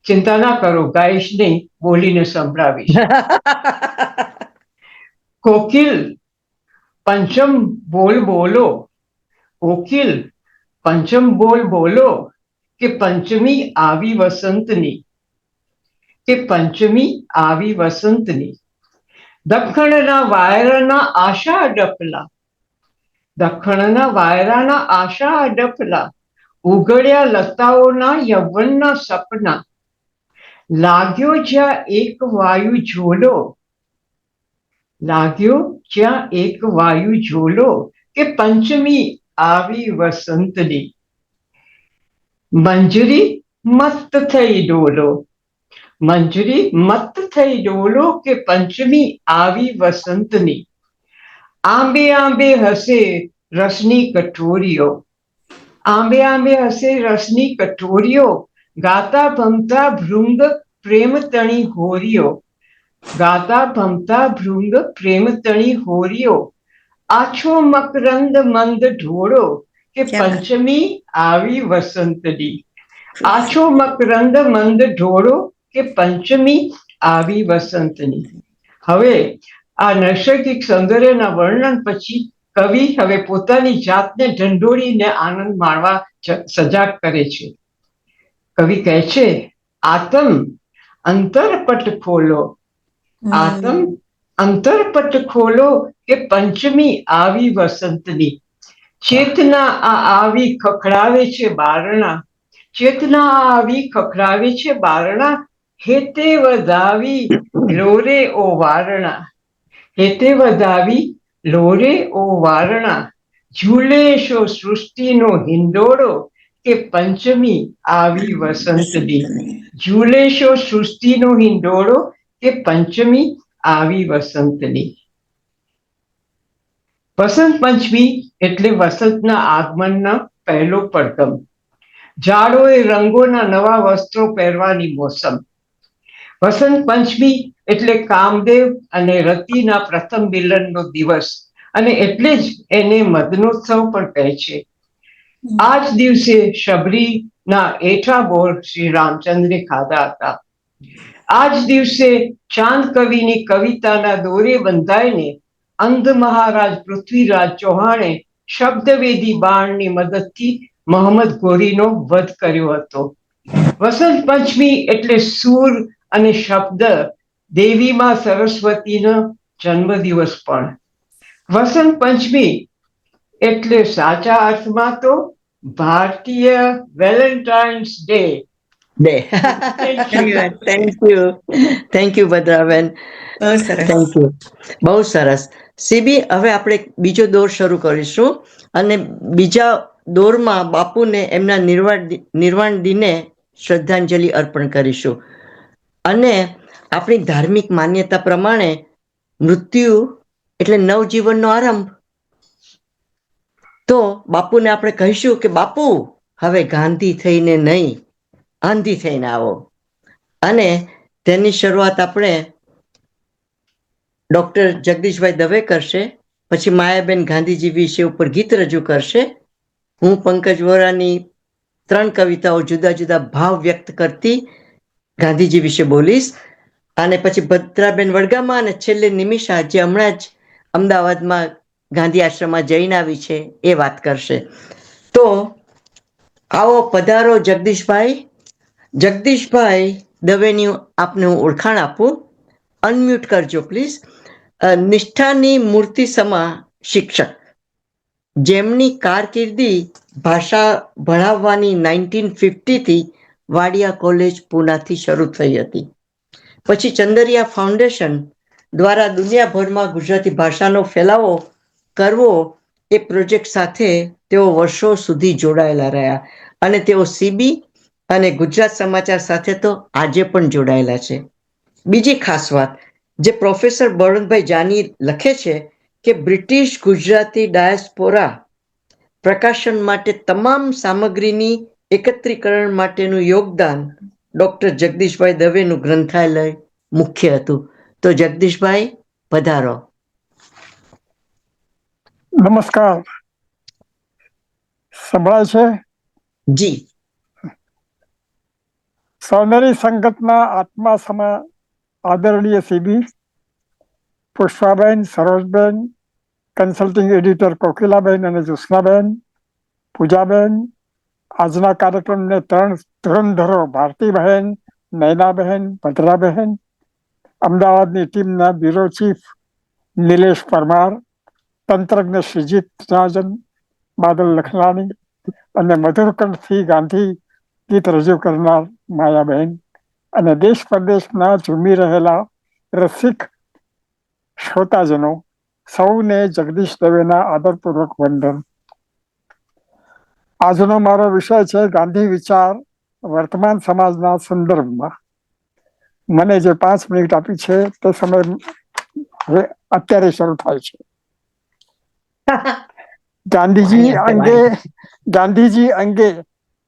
ચિંતા ના કરો, ગાઈશ નહીં, બોલીને સંભળાવીશ. કોકિલ પંચમ બોલ બોલો, કોકિલ પંચમ બોલ બોલો, કે પંચમી આવી વસંતની, કે પંચમી આવી વસંતની. દખણના વાયરના આશા ડફલા, દખણના વાયરાના આશા ડફલા, ઉઘડ્યા લતાઓના યૌવનના સપના. લાગ્યો જ્યાં એક વાયુ ઝોલો, લાગ્યો જ્યાં એક વાયુ ઝોલો, કે પંચમી આવી વસંતની. મંજરી મસ્ત થઈ ડોલો, મંજરી મત થઈ ડોલો, કે પંચમી આવી વસંતની. આંબે આંબે હસે રસની કટોરીઓ, આંબે આંબે હસે રસની કટોરીઓ, ગાતા ભમતા ભૃંગ પ્રેમ તણી હોરીઓ, ગાતા ભમતા ભૃંગ પ્રેમ તણી હોરીઓ. આછો મકરંદ મંદ ઢોળો, કે પંચમી આવી વસંતની. આછો મકરંદ મંદ ઢોળો, કે પંચમી આવી વસંતની. હવે આ નૈસર્ગિક સૌંદર્યના વર્ણન પછી કવિ હવે પોતાની જાતને ઢંઢોળીને આનંદ માણવા સજાગ કરે છે. કવિ કહે છે, આતમ અંતરપટ ખોલો, આતમ અંતરપટ ખોલો, કે પંચમી આવી વસંતની. ચેતના આ આવી ખખડાવે છે બારણા, ચેતના આ આવી ખખડાવે છે બારણા. હેતે વધાવી લોરે ઓ વારણા, હેતે વધાવી લોરે ઓ વારણા. ઝૂલે શો સૃષ્ટિનો હિંડોળો, કે પંચમી આવી વસંતની. ઝૂલે શો સૃષ્ટિનો હિંડોળો, કે પંચમી આવી વસંતની. વસંત પંચમી એટલે વસંતના આગમનનો પહેલો પડઘમ. ઝાડોએ રંગોના નવા વસ્ત્રો પહેરવાની મોસમ. વસંત પંચમી એટલે કામદેવ અને રતિના પ્રથમ મિલનનો દિવસ, અને એટલે જ એને મદનોત્સવ પણ કહે છે. આ જ દિવસે શબરીના એઠા બોર શ્રી રામચંદ્રે ખાધા હતા. આ જ દિવસે ચાંદ કવિની કવિતાના દોરે બંધાઈને અંધ મહારાજ પૃથ્વીરાજ ચૌહાણે શબ્દવેદી બાણની મદદથી મોહમ્મદ ગોરીનો વધ કર્યો હતો. વસંત પંચમી એટલે સૂર અને શબ્દ દેવીમાં સરસ્વતીનો જન્મદિવસ પણ. વસંત પંચમી એટલે સાચા અર્થમાં તો ભારતીય Valentine's day. Thank you Bhadraben, thank you, બહુ સરસ. સીબી, હવે આપણે બીજો દોર શરૂ કરીશું અને બીજા દોરમાં બાપુને એમના નિર્વાણ દિને શ્રદ્ધાંજલિ અર્પણ કરીશું. અને આપણી ધાર્મિક માન્યતા પ્રમાણે મૃત્યુ એટલે નવજીવનનો આરંભ. તો બાપુને આપણે કહીશું કે બાપુ હવે ગાંધી થઈને નહીં, આંધી થઈને આવો. અને તેની શરૂઆત આપણે ડોક્ટર જગદીશભાઈ દવે કરશે, પછી માયાબેન ગાંધીજી વિશે ઉપર ગીત રજૂ કરશે. હું પંકજ વોરાની 3 કવિતાઓ જુદા જુદા ભાવ વ્યક્ત કરતી ગાંધીજી વિશે બોલીશ. અને પછી ભદ્રાબેન વડગામા અને છેલ્લે નિમિષા, જે હમણાં જ અમદાવાદમાં ગાંધી આશ્રમમાં જઈને આવી છે, એ વાત કરશે. તો આવો, પધારો જગદીશભાઈ. જગદીશભાઈ દવેની આપને હું ઓળખાણ આપું. અનમ્યુટ કરજો પ્લીઝ. નિષ્ઠાની મૂર્તિ સમા શિક્ષક, જેમની કારકિર્દી ભાષા ભણાવવાની 1950થી વાડિયા કોલેજ પૂનાથી શરૂ થઈ હતી. પછી ચંદરિયા ફાઉન્ડેશન દ્વારા દુનિયાભરમાં ગુજરાતી ભાષાનો ફેલાવો કરવો, એ પ્રોજેક્ટ સાથે તેઓ વર્ષો સુધી જોડાયેલા રહ્યા. અને તેઓ સીબી અને ગુજરાત સમાચાર સાથે તો આજે પણ જોડાયેલા છે. બીજી ખાસ વાત, જે પ્રોફેસર બળવંતભાઈ જાની લખે છે કે બ્રિટિશ ગુજરાતી ડાયસ્પોરા પ્રકાશન માટે તમામ સામગ્રીની એકત્રીકરણ માટેનું યોગદાન ડોક્ટર જગદીશભાઈ દવેનું ગ્રંથાલય મુખ્ય હતું. તો જગદીશભાઈ, પધારો. નમસ્કાર, સંભળાય છે? જી. સોનેરી સંગતના આત્મા સમા આદરણીય C B, Pushpaben, Sarojben, consulting editor Kokilaben અને જ્યોત્સનાબેન, પૂજાબેન, આજના કાર્યક્રમને ત્રણ ધુરંધરો ભારતીબહેન, નયનાબહેન, ભદ્રાબહેન, અમદાવાદની ટીમના બ્યુરો ચીફ નિલેશ પરમાર, તંત્રજ્ઞ શ્રીજીત રાજન, બાદલ લખલાણી અને મધુરકંઠથી ગાંધી ગીત રજૂ કરનાર માયાબહેન અને દેશ પરદેશના ઝૂમી રહેલા રસિક શ્રોતાજનો, સૌને જગદીશ દવેના આદરપૂર્વક વંદન. આજનો મારો વિષય છે ગાંધી વિચાર વર્તમાન સમાજના સંદર્ભમાં. મને જે 5 મિનિટ આપી છે તે સમય અત્યારે શરૂ થાય છે. ગાંધીજી અંગે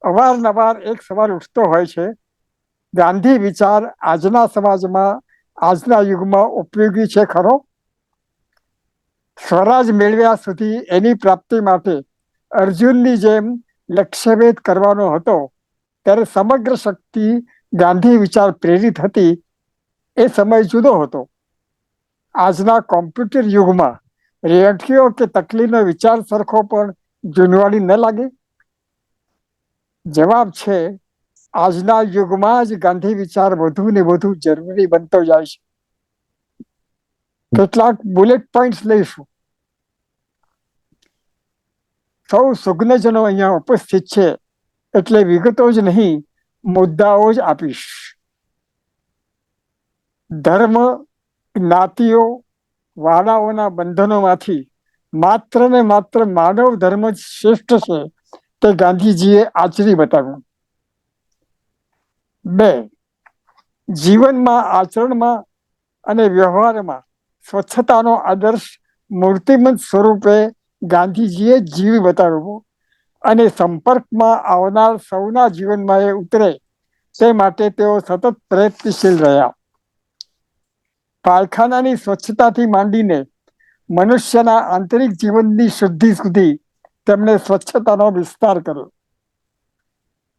અવારનવાર એક સવાલ ઉઠતો હોય છે. ગાંધી વિચાર આજના સમાજમાં, આજના યુગમાં ઉપયોગી છે ખરો? સ્વરાજ મેળવ્યા સુધી એની પ્રાપ્તિ માટે અર્જુનની જેમ લક્ષ્યભેદ કરવાનો હતો, ત્યારે સમગ્ર શક્તિ ગાંધી વિચાર પ્રેરિત હતી. એ સમય જુદો હતો. આજના કોમ્પ્યુટર યુગમાં રેઠીઓ કે તકલીનો વિચાર સરખો પણ જૂનવાણી ન લાગે? જવાબ છે, આજના યુગમાં જ ગાંધી વિચાર વધુ ને વધુ જરૂરી બનતો જાય છે. કેટલાક બુલેટ પોઈન્ટ્સ લઈશું. સૌ સુજ્ઞજનો અહીંયા ઉપસ્થિત છે એટલે વિગતો જ નહીં, મુદ્દાઓ જ આપીશ. ધર્મ, જ્ઞાતિઓ, વાડાઓના બંધનોમાંથી માત્ર ને માત્ર માનવ ધર્મ જ શ્રેષ્ઠ છે તે ગાંધીજીએ આચરી બતાવ્યું. 2. જીવનમાં, આચરણમાં અને વ્યવહારમાં સ્વચ્છતાનો આદર્શ મૂર્તિમંત સ્વરૂપે ગાંધીજીએ જીવી બતાવ્યો અને સંપર્કમાં આવનાર સૌના જીવનમાં એ ઉતરે તે માટે તેઓ સતત પ્રયત્નશીલ રહ્યા. પાયખાનાની સ્વચ્છતાથી માંડીને મનુષ્યના આંતરિક જીવનની શુદ્ધિ સુધી તેમણે સ્વચ્છતાનો વિસ્તાર કર્યો.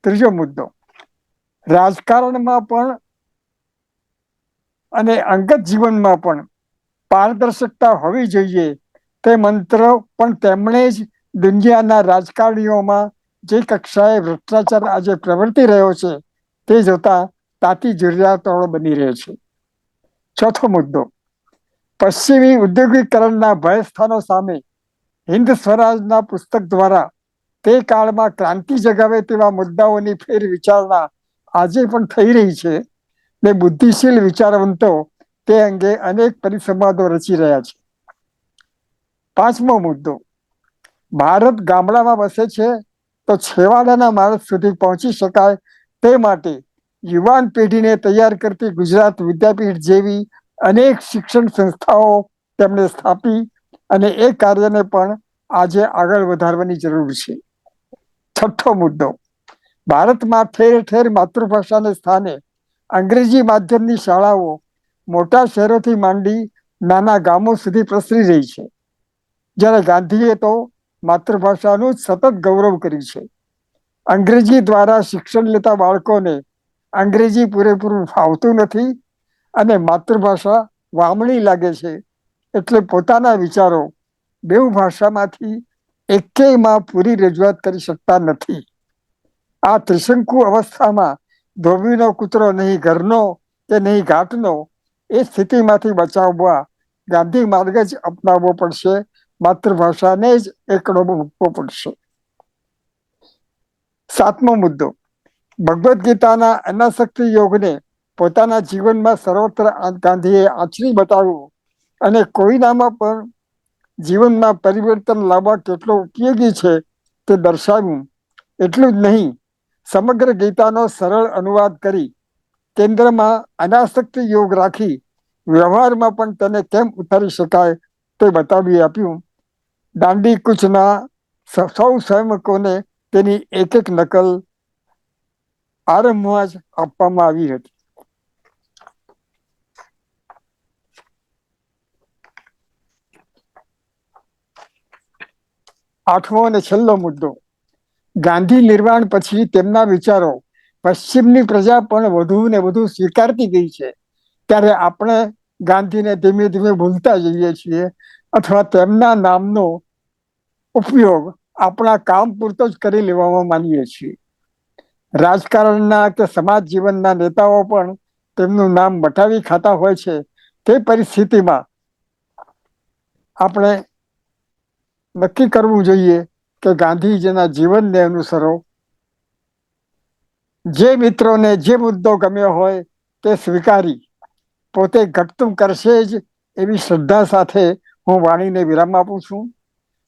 3. મુદ્દો, રાજકારણમાં પણ અને અંગત જીવનમાં પણ પારદર્શકતા હોવી જોઈએ તે મંત્ર પણ તેમણે જ દુનિયાના રાજકારણીઓમાં જે કક્ષાએ ભ્રષ્ટાચાર આજે પ્રવર્તી રહ્યો છે તે જોતા તાતી જરૂરિયાતો બની રહે છે. 4. મુદ્દો, પશ્ચિમી ઉદ્યોગીકરણના ભયસ્થાનો સામે હિન્દ સ્વરાજના પુસ્તક દ્વારા તે કાળમાં ક્રાંતિ જગાવે તેવા મુદ્દાઓની ફેર વિચારણા આજે પણ થઈ રહી છે ને બુદ્ધિશીલ વિચારવંતો તે અંગે અનેક પરિસંવાદો રચી રહ્યા છે. 5મો મુદ્દો, ભારત ગામડામાં વસે છે તો છેવાડાના માણસ સુધી પહોંચી શકાય તે માટે યુવાન પેઢીને તૈયાર કરતી ગુજરાત વિદ્યાપીઠ જેવી અનેક શિક્ષણ સંસ્થાઓ તેમણે સ્થાપી અને એ કાર્યને પણ આજે આગળ વધારવાની જરૂર છે. 6થો મુદ્દો, ભારતમાં ઠેર ઠેર માતૃભાષાને સ્થાને અંગ્રેજી માધ્યમની શાળાઓ મોટા શહેરોથી માંડી નાના ગામો સુધી પ્રસરી રહી છે, જ્યારે ગાંધીએ તો માતૃભાષાનું જ સતત ગૌરવ કર્યું છે. અંગ્રેજી દ્વારા શિક્ષણ લેતા બાળકોને અંગ્રેજી પૂરેપૂરું ફાવતું નથી અને માતૃભાષા વામણી લાગે છે, એટલે પોતાના વિચારો બેઉ ભાષામાંથી એકેયમાં પૂરી રજૂઆત કરી શકતા નથી. આ ત્રિશંકુ અવસ્થામાં ધોબીનો કૂતરો નહીં ઘરનો કે નહીં ઘાટનો એ સ્થિતિમાંથી બચાવવા ગાંધી માર્ગ જ અપનાવવો પડશે. માતૃભાષાને જ એકડો મૂકવો પડશે. 7મો મુદ્દો, ભગવદ્ ગીતાના અનાસક્તિ યોગને પોતાના જીવનમાં સર્વત્ર ગાંધીએ આચરી બતાવ્યું અને કોઈનામાં પણ જીવનમાં પરિવર્તન લાવવા કેટલો ઉપયોગી છે તે દર્શાવ્યું. એટલું જ નહીં, સમગ્ર ગીતાનો સરળ અનુવાદ કરી કેન્દ્રમાં અનાસક્તિ યોગ રાખી વ્યવહારમાં પણ તેને કેમ ઉતારી શકાય તે બતાવી આપ્યું. દાંડી કૂચના સૌ સ્વયંકોને તેની એક એક નકલ આરંભમાં જ આપવામાં આવી હતી. 8મો અને છેલ્લો મુદ્દો, ગાંધી નિર્વાણ પછી તેમના વિચારો પશ્ચિમની પ્રજા પણ વધુ ને વધુ સ્વીકારતી ગઈ છે, ત્યારે આપણે ગાંધીને ધીમે ધીમે ભૂલતા જઈએ છીએ અથવા તેમના નામનો ઉપયોગ આપણા કામ પૂરતો જ કરી લેવામાં માનીએ છીએ. રાજકારણના કે સમાજ જીવનના નેતાઓ પણ તેમનું નામ વટાવી ખાતા હોય છે. તે પરિસ્થિતિમાં આપણે નક્કી કરવું જોઈએ કે ગાંધીજીના જીવનને અનુસરો. જે મિત્રોને જે મુદ્દો ગમ્યો હોય તે સ્વીકારી પોતે ઘટતું કરશે જ એવી શ્રદ્ધા સાથે હું વાણીને વિરામ આપું છું.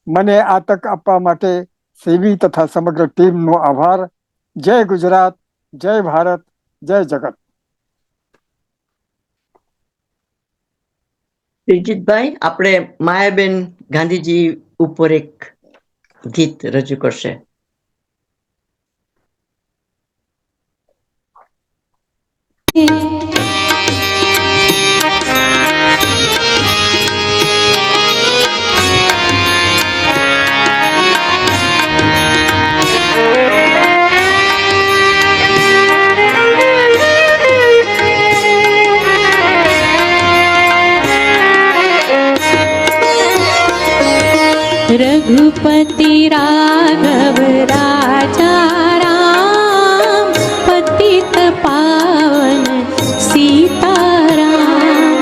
મને આ તક આપવા માટે સીબી તથા સમગ્ર ટીમનો આભાર. જય ગુજરાત, જય ભારત, જય જગત. શ્રીજીતભાઈ, આપણે માયાબેન ગાંધીજી ઉપર એક ગીત રજૂ કરશે. रघुपति राघव राजा राम, पतित पावन सीताराम।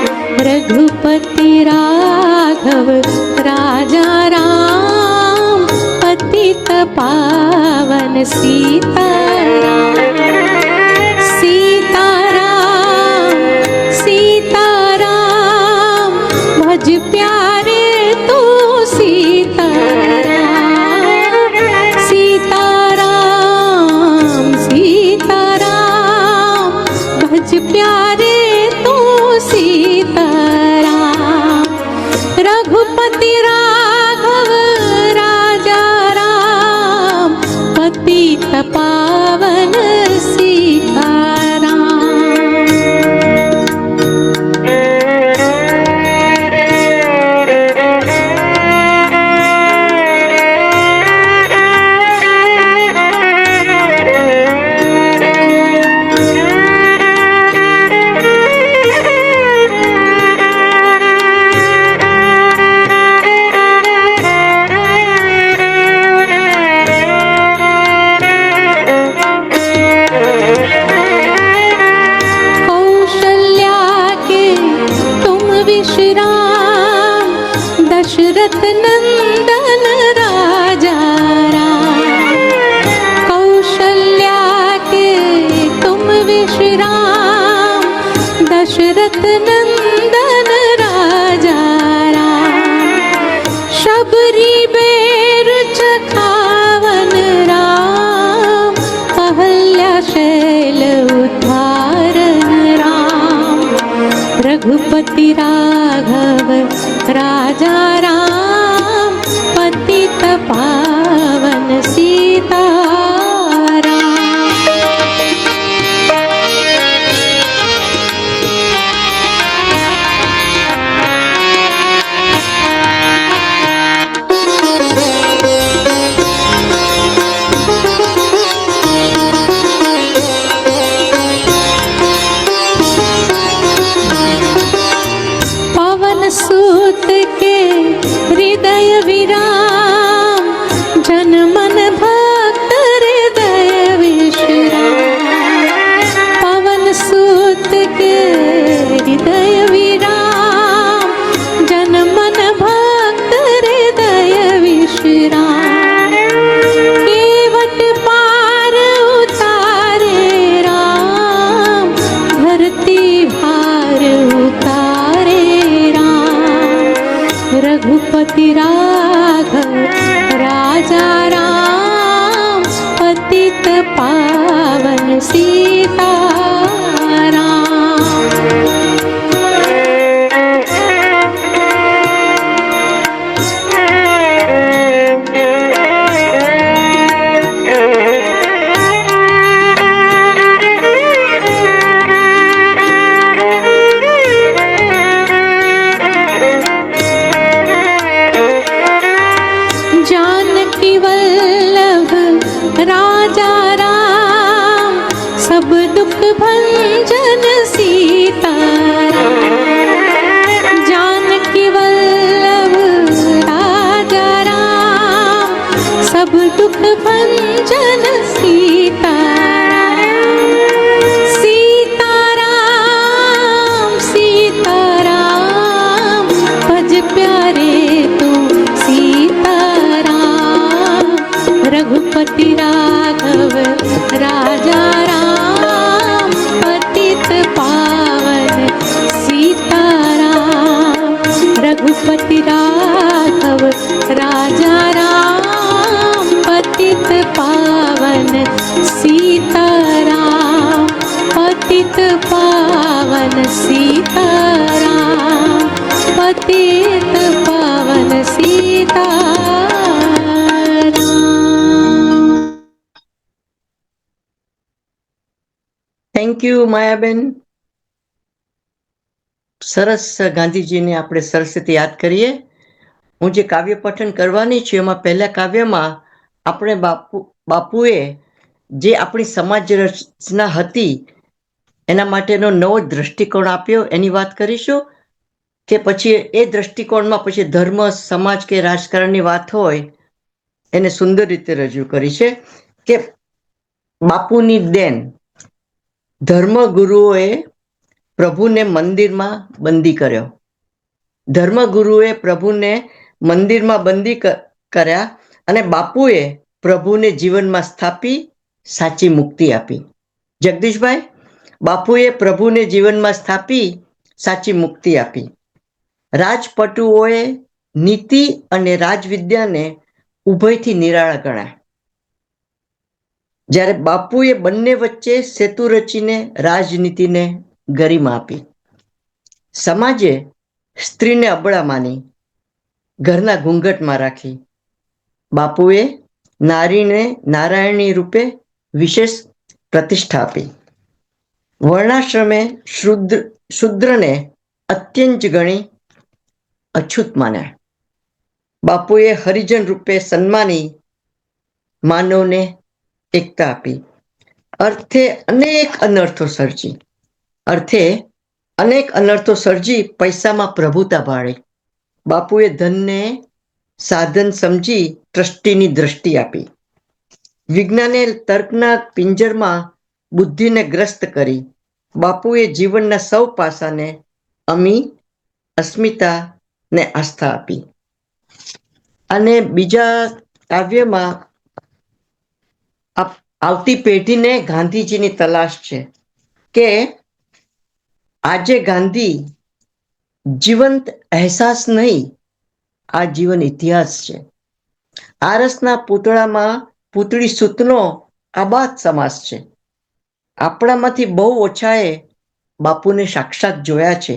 रघुपति राघव राजा राम, पतित पावन सीताराम। सीताराम सीताराम भज प्यारे तू सीताराम। सीताराम सीताराम भज प्यारे तू सीताराम। रघुपति राघव राजा राम, पतित पावन सीताराम। दशरथ नंदन राजा राम। कौशल्या के तुम विश्राम, दशरथ नंदन राजा राम। शबरी बेर चखावन राम, अहल्या शैल उद्धारण राम। रघुपति राघव राजा राम, पतित पावन सीताराम। पवन सूत के हृदय विराम, जन मन भक्त हृदय विश्राम। पवन सूत के हृदय विराम, जन मन भक्त हृदय विश्राम। केवट पार उतारे राम, धरती भार उतारे राम। रघुपति राघव राजा राम, पतित पावन सीताराम। जानकी वल्लभ राजा राम, भंजन सीताराम। जानकी वल्लभ राजा राम, सब दुख भंजन सीताराम। सीताराम सीताराम, भज प्यारे तू सीताराम। रघुपति राघव राजा राम, पतित पावन सीताराम। रघुपति राघव राजा राम, पतित पावन सीताराम। पतित पावन सीताराम, पतित पावन सीताराम। Thank you Mayaben. સરસ ગાંધીજીને આપણે સરસ રીતે યાદ કરીએ. હું જે કાવ્ય પઠન કરવાની છું એમાં પહેલા કાવ્યમાં આપણે બાપુએ જે આપણી સમાજ રચના હતી એના માટેનો નવો દ્રષ્ટિકોણ આપ્યો એની વાત કરીશું, કે પછી એ દ્રષ્ટિકોણમાં પછી ધર્મ, સમાજ કે રાજકારણની વાત હોય એને સુંદર રીતે રજૂ કરી છે. કે બાપુની દેન, ધર્મગુરુઓએ પ્રભુને મંદિરમાં બંદી કર્યો. ધર્મગુરુએ પ્રભુને મંદિરમાં બંદી કર્યા અને બાપુએ પ્રભુને જીવનમાં સ્થાપી સાચી મુક્તિ આપી. જગદીશભાઈ, બાપુએ પ્રભુને જીવનમાં સ્થાપી સાચી મુક્તિ આપી. રાજપટુઓએ નીતિ અને રાજવિદ્યાને ઉભયથી નિરાળા ગણ્યા, જ્યારે બાપુએ બંને વચ્ચે સેતુ રચીને રાજનીતિને ગરિમા આપી. સમાજે સ્ત્રીને અબળા માની, ઘરના ઘૂંઘટમાં રાખી. બાપુએ નારીને નારાયણી રૂપે વિશેષ પ્રતિષ્ઠા આપી. વર્ણાશ્રમે શૂદ્રને અત્યંત ગણી અછૂત માન્યા. બાપુએ હરિજન રૂપે સન્માની માનવને એકતા આપી. અર્થે અનેક અનર્થો સર્જી પૈસામાં પ્રભુતા ભાળી. બાપુએ ધનને સાધન સમજી ટ્રસ્ટીની દ્રષ્ટિ આપી. વિજ્ઞાને તર્કના પિંજરમાં બુદ્ધિને ગ્રસ્ત કરી. બાપુએ જીવનના સૌ પાસાને અસ્મિતા ને આસ્થા આપી. અને બીજા કાવ્યમાં આવતી પેઢીને ગાંધીજીની તલાશ છે, કે આજે ગાંધી જીવંત અહેસાસ નહીં, આ જીવન ઇતિહાસ છે. આરસના પૂતળામાં પૂતળી સૂતનો આબાદ સમાસ છે. આપણામાંથી બહુ ઓછાએ બાપુને સાક્ષાત જોયા છે,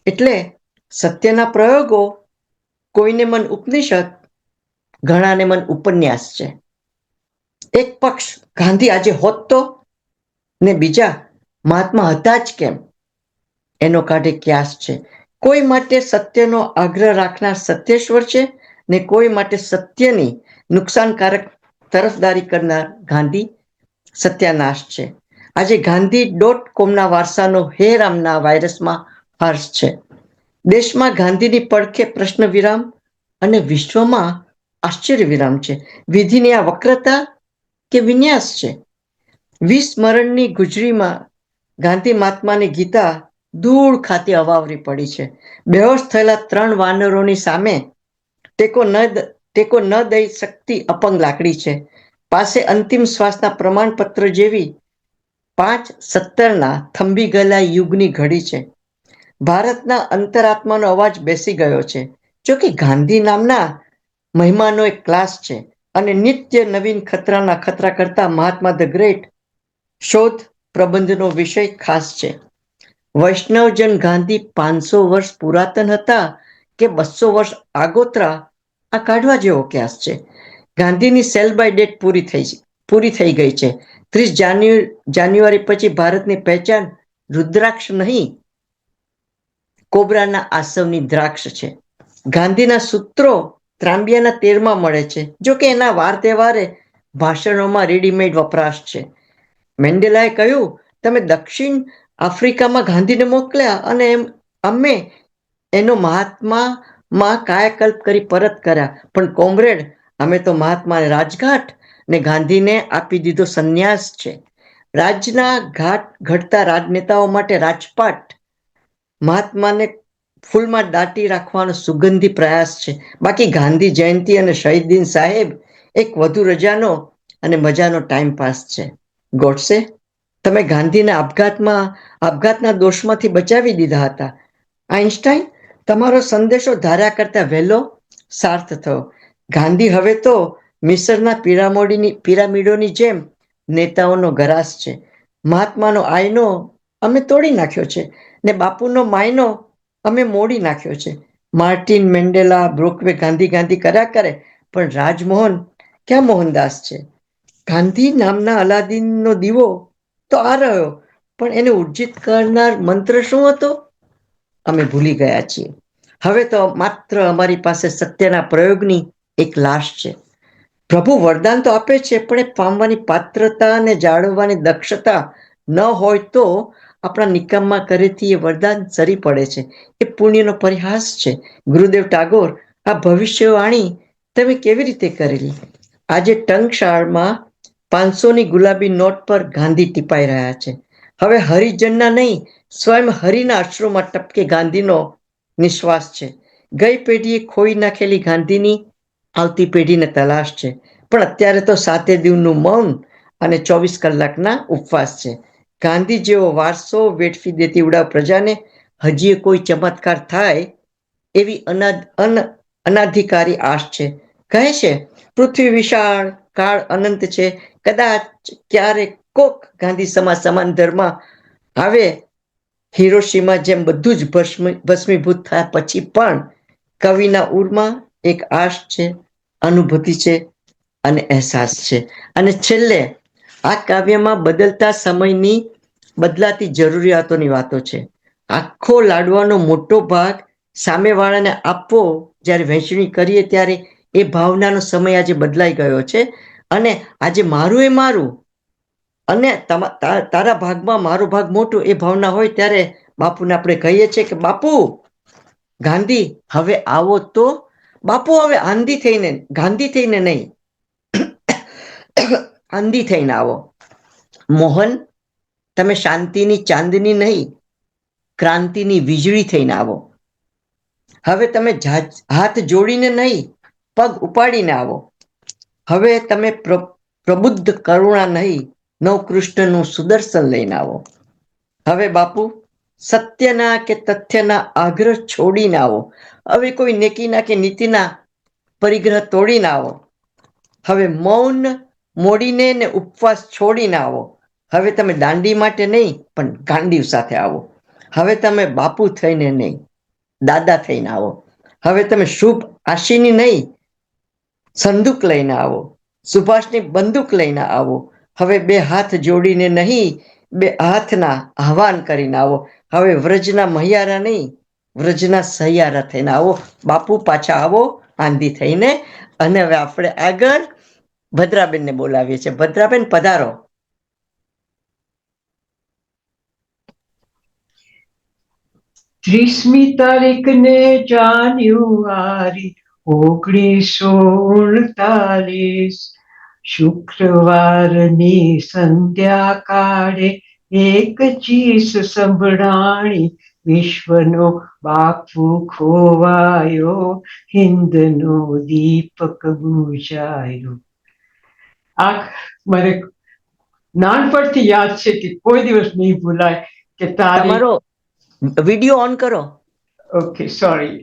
એટલે સત્યના પ્રયોગો કોઈને મન ઉપનિષદ, ઘણાને મન ઉપન્યાસ છે. એક પક્ષ ગાંધી આજે હોત તો, ને બીજા મહાત્મા હતા જ કેમ, એનો કાઢે ક્યાસ છે. કોઈ માટે સત્યનો આગ્રહ રાખનાર સત્યેશ્વર છે, ને કોઈ માટે સત્યની નુકસાનકારક તરફદારી કરનાર ગાંધી સત્યાનાશ છે. આજે ગાંધી.comના વારસાનો હે રામના વાયરસમાં હર્ષ છે. દેશમાં ગાંધીની પડખે પ્રશ્ન વિરામ અને વિશ્વમાં આશ્ચર્ય વિરામ છે. વિધિની આ વક્રતા કે વિન્યાસ છે. વિસ્મરણની ગુજરીમાં ગાંધી મહાત્માની ગીતા દૂર ખાતે અવાવરી પડી છે. બેહોશ થયેલા 3 વાનરોની સામે ટેકો ન દઈ શકતી અપંગ લાકડી છે. પાસે અંતિમ શ્વાસના પ્રમાણપત્ર જેવી 5:17ના થંભી ગયેલા યુગની ઘડી છે. ભારતના અંતરાત્માનો અવાજ બેસી ગયો છે. જોકે ગાંધી નામના મહિમાનો એક ક્લાસ છે અને નિત્ય નવીન ખતરા કરતા મહાત્મા ધ ગ્રેટ શોધ પ્રબંધનો વિષય ખાસ છે. વૈષ્ણવજન ગાંધી 500 વર્ષ પુરાતન હતા કે 200 વર્ષ આગોતરા, આ કાઢવા જેવો ક્યાસ છે. ગાંધીની સેલ બાય ડેટ પૂરી થઈ ગઈ છે. 30 જાન્યુઆરી પછી ભારતની પહેચાન રુદ્રાક્ષ નહીં, કોબરાના આસવની દ્રાક્ષ છે. ગાંધીના સૂત્રો ત્રાંબિયાના તેરમાં મળે છે, જો કે એના વાર તહેવારે ભાષણોમાં રેડીમેડ વપરાશ છે. મેન્ડેલાએ કહ્યું તમે દક્ષિણ આફ્રિકામાં ગાંધીને મોકલ્યા અને અમે એનો મહાત્મામાં કાયાકલ્પ કરી પરત કર્યા, પણ કોમરેડ અમે તો મહાત્માને રાજઘાટ ને ગાંધીને આપી દીધો સંન્યાસ છે. રાજના ઘાટ ઘડતા રાજનેતાઓ માટે રાજપાટ મહાત્માને ફૂલમાં દાટી રાખવાનો સુગંધી પ્રયાસ છે. બાકી ગાંધી જયંતિ અને શહીદ દિન સાહેબ એક વધુ રજાનો અને મજાનો ટાઈમ પાસ છે. ગોડસે, તમે ગાંધીને આપઘાતના દોષમાંથી બચાવી દીધા હતા. આઈન્સ્ટાઈન, તમારો સંદેશો ધાર્યા કરતા વહેલો સાર્થ થયો. ગાંધી હવે તો મિસરના પિરામિડોની જેમ નેતાઓનો ગરાસ છે. મહાત્માનો આયનો અમે તોડી નાખ્યો છે ને બાપુનો માયનો અમે મોડી નાખ્યો છે. માર્ટિન મેન્ડેલા બ્રોકવે ગાંધી ગાંધી કર્યા કરે, પણ રાજમોહન ક્યાં મોહનદાસ છે? ગાંધી નામના અલાદીનનો દીવો તો આ રહ્યો, પણ એને ઉર્જિત કરનાર મંત્ર શું હતો? અમે ભૂલી ગયા છીએ. હવે તો માત્ર અમારી પાસે સત્યના પ્રયોગની એક લાશ છે. પ્રભુ વરદાન તો આપે છે, પણ એ પામવાની પાત્રતા અને જાળવવાની દક્ષતા ન હોય તો આપણા નિકમમાં કરેથી એ વરદાન સરી પડે છે. એ પુણ્યનો પરિહાસ છે. ગુરુદેવ ટાગોર, આ ભવિષ્યવાણી તમે કેવી રીતે કરેલી? આજે ટંકશાળમાં 500ની ગુલાબી નોટ પર ગાંધી ટીપાઈ રહ્યા છે. હવે હરિજનના નહીં, સ્વયં હરિના અશ્રુમાં ટપકે ગાંધીનો નિશ્વાસ છે. ગઈ પેઢીએ ખોઈ નાખેલી ગાંધીની આવતી પેઢીને તલાશ છે. પણ અત્યારે તો 7 દિવસનું મૌન અને 24 કલાકના ઉપવાસ છે. ગાંધી જેવો વારસો વેઠવી દેતી ઉડાવ પ્રજાને હજી કોઈ ચમત્કાર થાય એવી અનાધિકારી આશ છે. કહે છે પૃથ્વી વિશાળ, કાળ અનંત છે. કદાચ ક્યારેક કોક ગાંધી સમાન ધર્મ આવે. હિરોશીમા જેમ બધું જ ભસ્મીભૂત થયા પછી પણ કવિના ઉરમાં એક આશ છે, અનુભૂતિ છે અને અહેસાસ છે. અને છેલ્લે આ કાવ્યમાં બદલતા સમયની બદલાતી જરૂરિયાતોની વાતો છે. આખો લાડવાનો મોટો ભાગ સામેવાળાને આપવો જ્યારે વહેંચણી કરીએ ત્યારે એ ભાવનાનો સમય આજે બદલાઈ ગયો છે. અને આજે મારું એ મારું અને તારા ભાગમાં મારો ભાગ મોટો એ ભાવના હોય ત્યારે બાપુને આપણે કહીએ છીએ કે બાપુ ગાંધી હવે આવો તો. બાપુ હવે ગાંધી થઈને નહીં, આંધી થઈને આવો. મોહન, તમે શાંતિની ચાંદની નહીં, ક્રાંતિની વીજળી થઈને આવો. હવે તમે હાથ જોડીને નહીં, પગ ઉપાડીને આવો. હવે તમે પ્રબુદ્ધ કરુણા નહીં, નવકૃષ્ણનું સુદર્શન લઈને આવો. હવે બાપુ સત્યના કે તથ્યના આગ્રહ છોડીને આવો. હવે કોઈ નેકીના કે નીતિના પરિગ્રહ તોડીને આવો. હવે મૌન મોડીને ને ઉપવાસ છોડીને આવો. હવે તમે દાંડી માટે નહીં, પણ ગાંડીવ સાથે આવો. હવે તમે બાપુ થઈને નહીં, દાદા થઈને આવો. હવે તમે શુભ આશીની નહીં, સંદૂક લઈને આવો. સુભાષની બંદૂક લઈને આવો. હવે 2 હાથ જોડીને નહીં, 2 હાથના આહવાન કરીને આવો. હવે વ્રજના મહિયારા નહીં, વ્રજના સહિયારા થઈને આવો. બાપુ પાછા આવો આંધી થઈને. અને હવે આપણે આગળ ભદ્રાબેનને બોલાવીએ છીએ. ભદ્રાબેન પધારો. ત્રીસમી તારીખને જાન્યુઆરી 1948 શુક્રવારની સંધ્યા કાળે એક ચીસ સંભળાણી. વિશ્વનો બાપુ ખોવાયો, હિન્દનો દીપક બુઝાયો. આ મને નાનપણથી યાદ છે કે કોઈ દિવસ નહીં ભૂલાય કે તમારો વિડીયો ઓન કરો. Okay, sorry.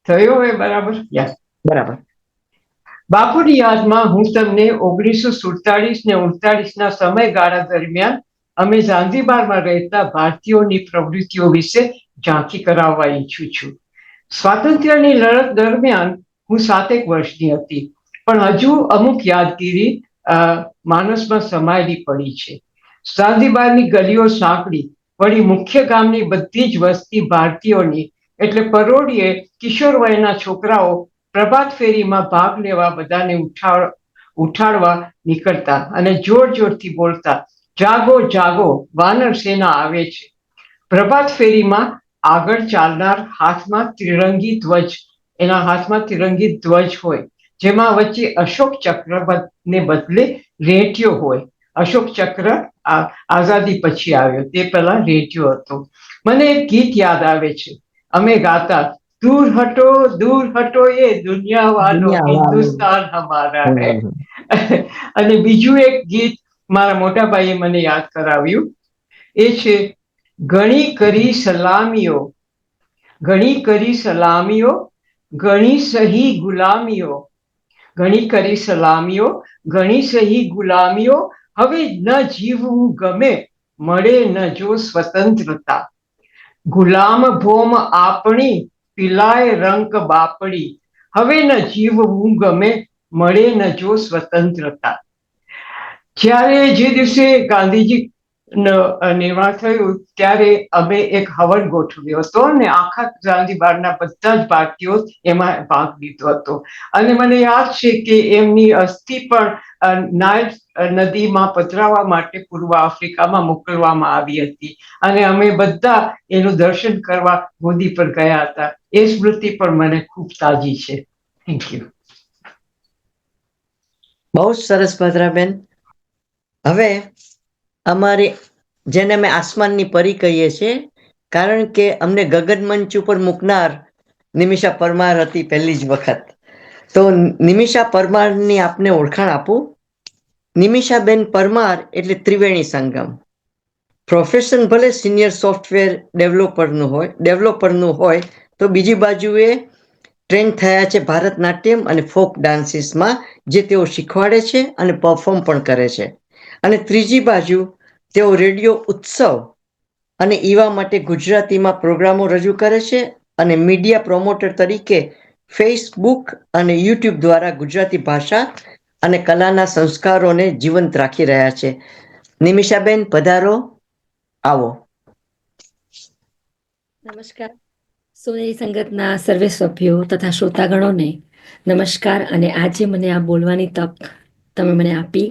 થયો હવે બરાબર? બરાબર. બાપુની યાદમાં હું તમને 1947 ને 39ના સમયગાળા દરમિયાન અમે ઝાંઝીબારમાં રહેતા ભારતીયોની પ્રવૃત્તિઓ વિશે ઝાંખી કરાવવા ઈચ્છું છું. સ્વાતંત્ર્યની લડત દરમિયાન હું 7 વર્ષની હતી, પણ હજુ અમુક યાદગીરી માનસમાં સમાયેલી પડી છે. ઝાંઝીબારની ગલીઓ સાંકડી, વળી મુખ્ય ગામની બધી જ વસ્તી ભારતીયોની, એટલે પરોઢિયે કિશોર વયના છોકરાઓ પ્રભાત ફેરીમાં ભાગ લેવા બધાને ઉઠાડવા નીકળતા અને જોર જોરથી બોલતા, જાગો જાગો, વાનર સેના આવે છે. પ્રભાત ફેરીમાં આગળ ચાલનાર હાથમાં ત્રિરંગી ધ્વજ, એના હાથમાં ત્રિરંગી ધ્વજ હોય, જેમાં વચ્ચે અશોક ચક્ર ને બદલે રેટિયો હોય. અશોક ચક્ર આઝાદી પછી આવ્યો, તે પહેલા રેટિયો હતો. મને એક ગીત યાદ આવે છે, અમે ગાતા, દૂર હટો એ દુનિયા વાલો, હિન્દુસ્તાન હમારા હૈ. અને બીજું એક ગીત મારા મોટા ભાઈએ મને યાદ કરાવ્યું, એ છે, ઘણી કરી સલામીઓ, ઘણી કરી સલામીઓ, ઘણી સહી ગુલામીઓ, ઘણી કરી સલામીઓ, ઘણી સહી ગુલામીઓ, હવે ન જીવવું ગમે, મળે ન જો સ્વતંત્રતા. ગુલામ ભોમ આપણી, પિલાય રંક બાપડી, હવે ન જીવવું ગમે, મળે ન જો સ્વતંત્રતા. જ્યારે જે દિવસે ગાંધીજી નિર્માણ થયું ત્યારે અમે એક હવન ગોઠવ્યો હતો અને આખા ઝાંઝીબારના બધા જ ભારતીયો એમાં ભાગ લીધો હતો. અને મને યાદ છે કે એમની અસ્થિ પણ નાઇલ નદીમાં પધરાવવા માટે પૂર્વ આફ્રિકામાં મોકલવામાં આવી હતી અને અમે બધા એનું દર્શન કરવા ગોદી પર ગયા હતા. એ સ્મૃતિ પણ મને ખૂબ તાજી છે. Thank you. બહુ સરસ ભદ્રાબેન. હવે અમારી, જેને અમે આસમાનની પરી કહીએ છીએ, કારણ કે અમને ગગન મંચ ઉપર મૂકનાર નિમિષા પરમાર હતી પહેલી જ વખત. તો નિમિષા પરમારની આપને ઓળખાણ આપું. નિમિષાબેન પરમાર એટલે ત્રિવેણી સંગમ. પ્રોફેશન ભલે સિનિયર સોફ્ટવેર ડેવલપરનું હોય તો બીજી બાજુએ ટ્રેન થયા છે ભારતનાટ્યમ અને ફોક ડાન્સીસમાં, જે તેઓ શીખવાડે છે અને પરફોર્મ પણ કરે છે. અને ત્રીજી બાજુ તેઓ રેડિયો ઉત્સવ અને ઈવા માટે ગુજરાતીમાં પ્રોગ્રામો રજૂ કરે છે અને મીડિયા પ્રોમોટર તરીકે ફેસબુક અને યુટ્યુબ દ્વારા ગુજરાતી ભાષા અને કલાના સંસ્કારોને જીવંત રાખી રહ્યા છે. નિમિષાબેન, પધારો, આવો. નમસ્કાર. સોનેરી સંગતના સર્વે સભ્યો તથા શ્રોતાગણોને નમસ્કાર. અને આજે મને આ બોલવાની તક તમે મને આપી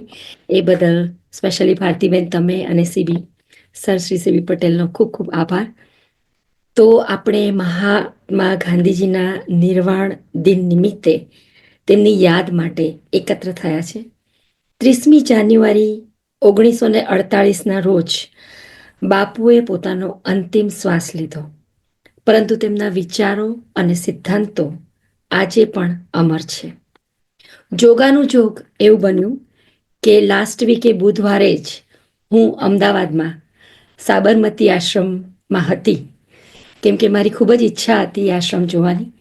એ બદલ સ્પેશિયલી ભારતીબેન, તમે અને સર શ્રી સીબી પટેલનો ખૂબ ખૂબ આભાર. તો આપણે મહાત્મા ગાંધીજીના નિર્વાણ દિન નિમિત્તે તેમની યાદ માટે એકત્ર થયા છે. 30મી જાન્યુઆરી 1948ના રોજ બાપુએ પોતાનો અંતિમ શ્વાસ લીધો, પરંતુ તેમના વિચારો અને સિદ્ધાંતો આજે પણ અમર છે. જોગાનું જોગ એવું બન્યું કે લાસ્ટ વીકે બુધવારે જ હું અમદાવાદમાં સાબરમતી આશ્રમમાં હતી, કેમ કે મારી ખૂબ જ ઈચ્છા હતી આશ્રમ જોવાની,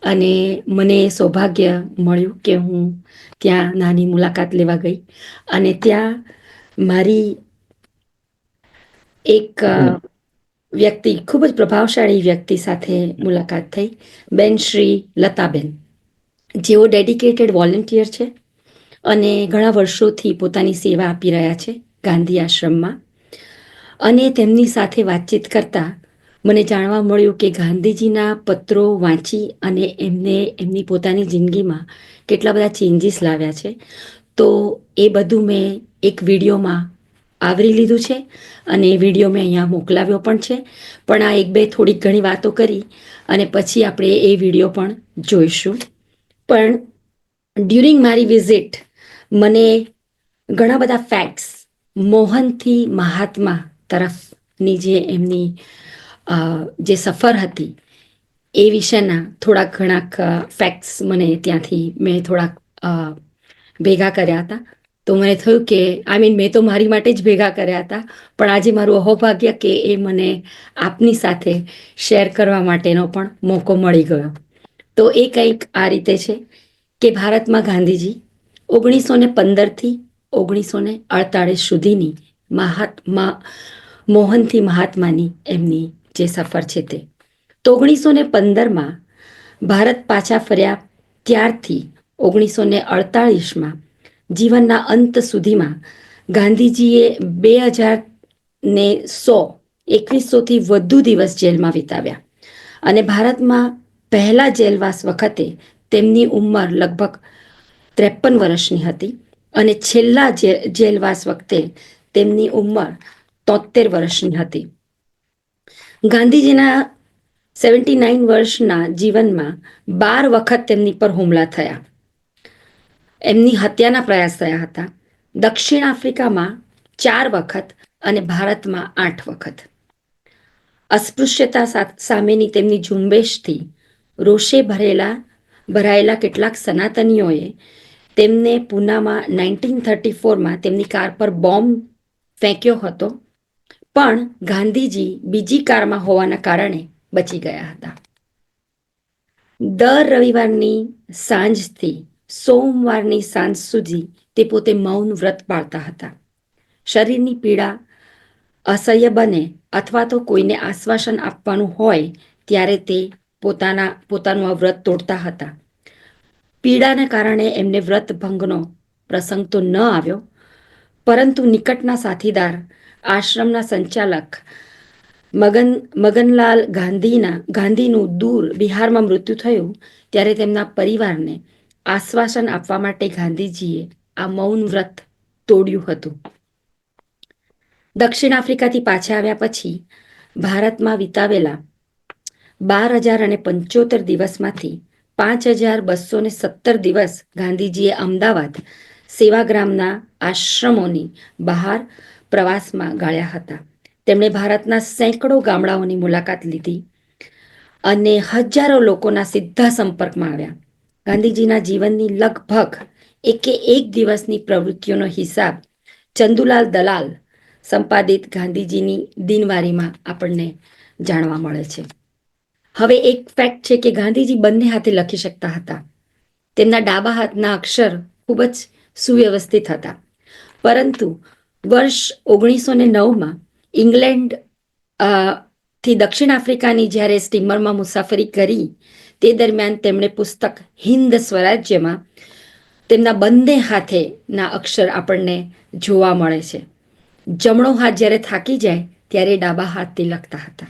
અને મને સૌભાગ્ય મળ્યું કે હું ત્યાં નાની મુલાકાત લેવા ગઈ. અને ત્યાં મારી એક વ્યક્તિ, ખૂબ જ પ્રભાવશાળી વ્યક્તિ સાથે મુલાકાત થઈ, બેન શ્રી લતાબેન, જેઓ ડેડિકેટેડ વોલેન્ટિયર છે અને ઘણા વર્ષોથી પોતાની સેવા આપી રહ્યા છે ગાંધી આશ્રમમાં. અને તેમની સાથે વાતચીત કરતા મને જાણવા મળ્યું કે ગાંધીજીના પત્રો વાંચી અને એમની પોતાની જિંદગીમાં કેટલા બધા ચેન્જીસ લાવ્યા છે. તો એ બધું મેં એક વિડીયોમાં આવરી લીધું છે અને એ વિડીયો મેં અહીંયા મોકલાવ્યો પણ છે. પણ આ એક બે થોડીક ઘણી વાતો કરી અને પછી આપણે એ વિડીયો પણ જોઈશું. પણ ડ્યુરિંગ મારી વિઝિટ મને ઘણા બધા ફેક્ટ્સ મોહનથી મહાત્મા તરફની જે એમની જે સફર હતી એ વિશેના થોડાક ઘણાક ફેક્ટ્સ મને ત્યાંથી મેં થોડાક ભેગા કર્યા હતા. તો મને થયું કે મેં તો મારી માટે જ ભેગા કર્યા હતા, પણ આજે મારું અહોભાગ્ય કે એ મને આપની સાથે શેર કરવા માટેનો પણ મોકો મળી ગયો. તો એ કંઈક આ રીતે છે કે ભારતમાં ગાંધીજી 1915થી 1948 સુધીની મોહનથી મહાત્માની એમની જે સફર છે તે. તો 1915માં ભારત પાછા ફર્યા ત્યારથી 1948માં જીવનના અંત સુધીમાં ગાંધીજીએ 2100થી વધુ દિવસ જેલમાં વિતાવ્યા. અને ભારતમાં પહેલા જેલવાસ વખતે તેમની ઉંમર લગભગ 53 વર્ષની હતી. અને છેલ્લા જેલવાસ વખતે તેમની ઉંમર 73 વર્ષની હતી. ગાંધીજીના 79 વર્ષના જીવનમાં 12 વખત તેમની પર હુમલા થયા. એમની હત્યાના પ્રયાસ થયા હતા. દક્ષિણ આફ્રિકામાં 4 વખત અને ભારતમાં 8 વખત. અસ્પૃશ્યતા સામેની તેમની ઝુંબેશથી રોષે ભરાયેલા કેટલાક સનાતનીઓએ તેમને પૂનામાં 1934માં તેમની કાર પર બોમ્બ ફેંક્યો હતો, પણ ગાંધીજી બીજી કારમાં હોવાના કારણે બચી ગયા હતા. દર રવિવારની સાંજથી સોમવારની સાંજ સુધી તે પોતે મૌન વ્રત પાળતા હતા. શરીરની પીડા અસહ્ય બને અથવા તો કોઈને આશ્વાસન આપવાનું હોય ત્યારે તે પોતાનું આ વ્રત તોડતા હતા. પીડાને કારણે એમને વ્રત ભંગનો પ્રસંગ તો ન આવ્યો, પરંતુ નિકટના સાથીદાર આશ્રમના સંચાલક મગનલાલ ગાંધીનું દૂર બિહારમાં મૃત્યુ થયું ત્યારે તેમના પરિવારને આશ્વાસન આપવા માટે ગાંધીજીએ આ મૌન વ્રત તોડ્યું હતું. દક્ષિણ આફ્રિકાથી પાછા આવ્યા પછી ભારતમાં વિતાવેલા 12,075 દિવસમાંથી 5,217 દિવસ ગાંધીજીએ અમદાવાદ સેવાગ્રામના આશ્રમોની બહાર પ્રવાસમાં ગાળ્યા હતા. તેમણે ભારતના સેંકડો ગામડાઓની મુલાકાત લીધી અને હજારો લોકોના સીધા સંપર્કમાં આવ્યા. ગાંધીજીના જીવનની લગભગ એક દિવસની પ્રવૃત્તિઓનો હિસાબ ચંદુલાલ દલાલ સંપાદિત ગાંધીજીની દિનવારીમાં આપણને જાણવા મળે છે. હવે એક ફેક્ટ છે કે ગાંધીજી બંને હાથે લખી શકતા હતા. તેમના ડાબા હાથના અક્ષર ખૂબ જ સુવ્યવસ્થિત હતા, પરંતુ વર્ષ 1909માં ઇંગ્લેન્ડ થી દક્ષિણ આફ્રિકાની જ્યારે સ્ટીમરમાં મુસાફરી કરી તે દરમિયાન તેમણે પુસ્તક હિન્દ સ્વરાજ્યમાં તેમના બંને હાથેના અક્ષર આપણને જોવા મળે છે. જમણો હાથ જ્યારે થાકી જાય ત્યારે ડાબા હાથથી લખતા હતા.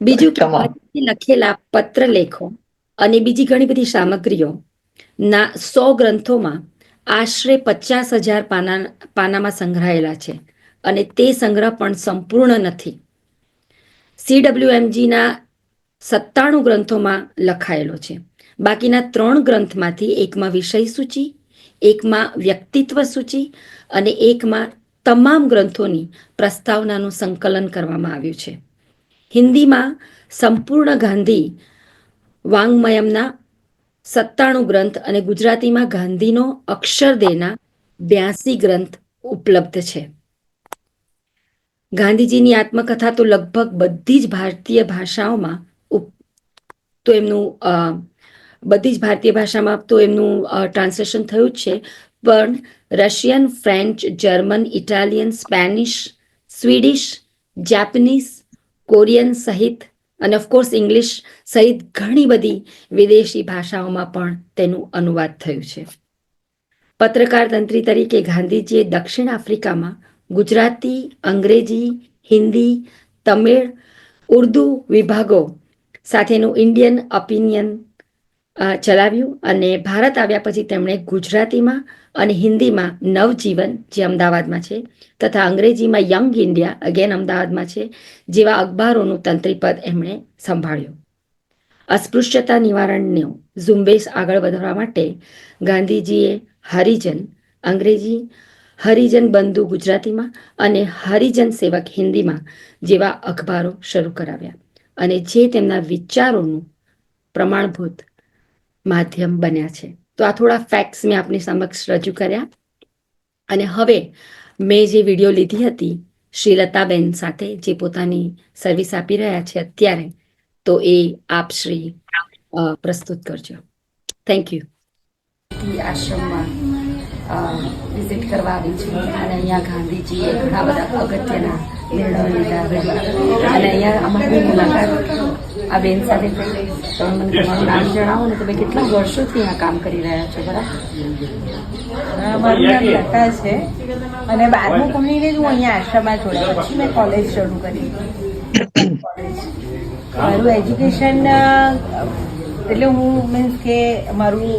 બીજું કે લખેલા પત્રલેખો અને બીજી ઘણી બધી સામગ્રીઓ ના 100 ગ્રંથોમાં આશરે 50,000 પાનામાં સંગ્રહાયેલા છે અને તે સંગ્રહ પણ સંપૂર્ણ નથી. CWMGના 97 ગ્રંથોમાં લખાયેલો છે. બાકીના 3 ગ્રંથમાંથી એકમાં વિષય સૂચિ, એકમાં વ્યક્તિત્વ સૂચિ અને એકમાં તમામ ગ્રંથોની પ્રસ્તાવનાનું સંકલન કરવામાં આવ્યું છે. હિન્દીમાં સંપૂર્ણ ગાંધી વાંગ્મયમના 97 ગ્રંથ અને ગુજરાતીમાં ગાંધીનો અક્ષરદેહના 82 ગ્રંથ ઉપલબ્ધ છે. ગાંધીજીની આત્મકથા તો લગભગ બધી જ ભારતીય ભાષામાં ટ્રાન્સલેશન થયું જ છે, પણ Russian, French, German, Italian, Spanish, Swedish, Japanese, Korean સહિત અને ઓફકોર્સ ઇંગ્લિશ સહિત ઘણી બધી વિદેશી ભાષાઓમાં પણ તેનું અનુવાદ થયું છે. પત્રકાર તંત્રી તરીકે ગાંધીજીએ દક્ષિણ આફ્રિકામાં ગુજરાતી, અંગ્રેજી, હિન્દી, તમિળ, ઉર્દુ વિભાગો સાથેનું ઇન્ડિયન ઓપિનિયન ચલાવ્યું અને ભારત આવ્યા પછી તેમણે ગુજરાતીમાં અને હિન્દીમાં નવજીવન, જે અમદાવાદમાં છે, તથા અંગ્રેજીમાં યંગ ઇન્ડિયા, અગેન અમદાવાદમાં છે, જેવા અખબારોનું તંત્રીપદ એમણે સંભાળ્યું. અસ્પૃશ્યતા નિવારણનો ઝુંબેશ આગળ વધારવા માટે ગાંધીજીએ હરિજન અંગ્રેજી, હરિજન બંધુ ગુજરાતીમાં અને હરિજન સેવક હિન્દીમાં જેવા અખબારો શરૂ કરાવ્યા અને જે તેમના વિચારોનું પ્રમાણભૂત માધ્યમ બન્યા છે. તો આ થોડા ફેક્ટ્સ મેં આપની સમક્ષ રજૂ કર્યા અને હવે મેં જે વિડીયો લીધી હતી શ્રી લતાબેન સાથે, જે પોતાની સર્વિસ આપી રહ્યા છે અત્યારે, તો એ આપ શ્રી પ્રસ્તુત કરજો. Thank you. આશ્રમમાં વિઝિટ કરવા આવી છું અને અહીંયા ગાંધીજીએ ઘણા બધા અગત્યના નિર્ણયો લીધા અને અહીંયા અમારી મુલાકાત આ બેન સાથે થઈ. તમે મને તમારું નામ જણાવો ને તમે કેટલા વર્ષોથી અહીંયા કામ કરી રહ્યા છો? બરાબર. મારું નામ લતા છે અને 12મું કમીને જ હું અહીંયા આશ્રમમાં જોડાયા, પછી મેં કોલેજ શરૂ કરી. મારું એજ્યુકેશન એટલે હું મીન્સ કે મારું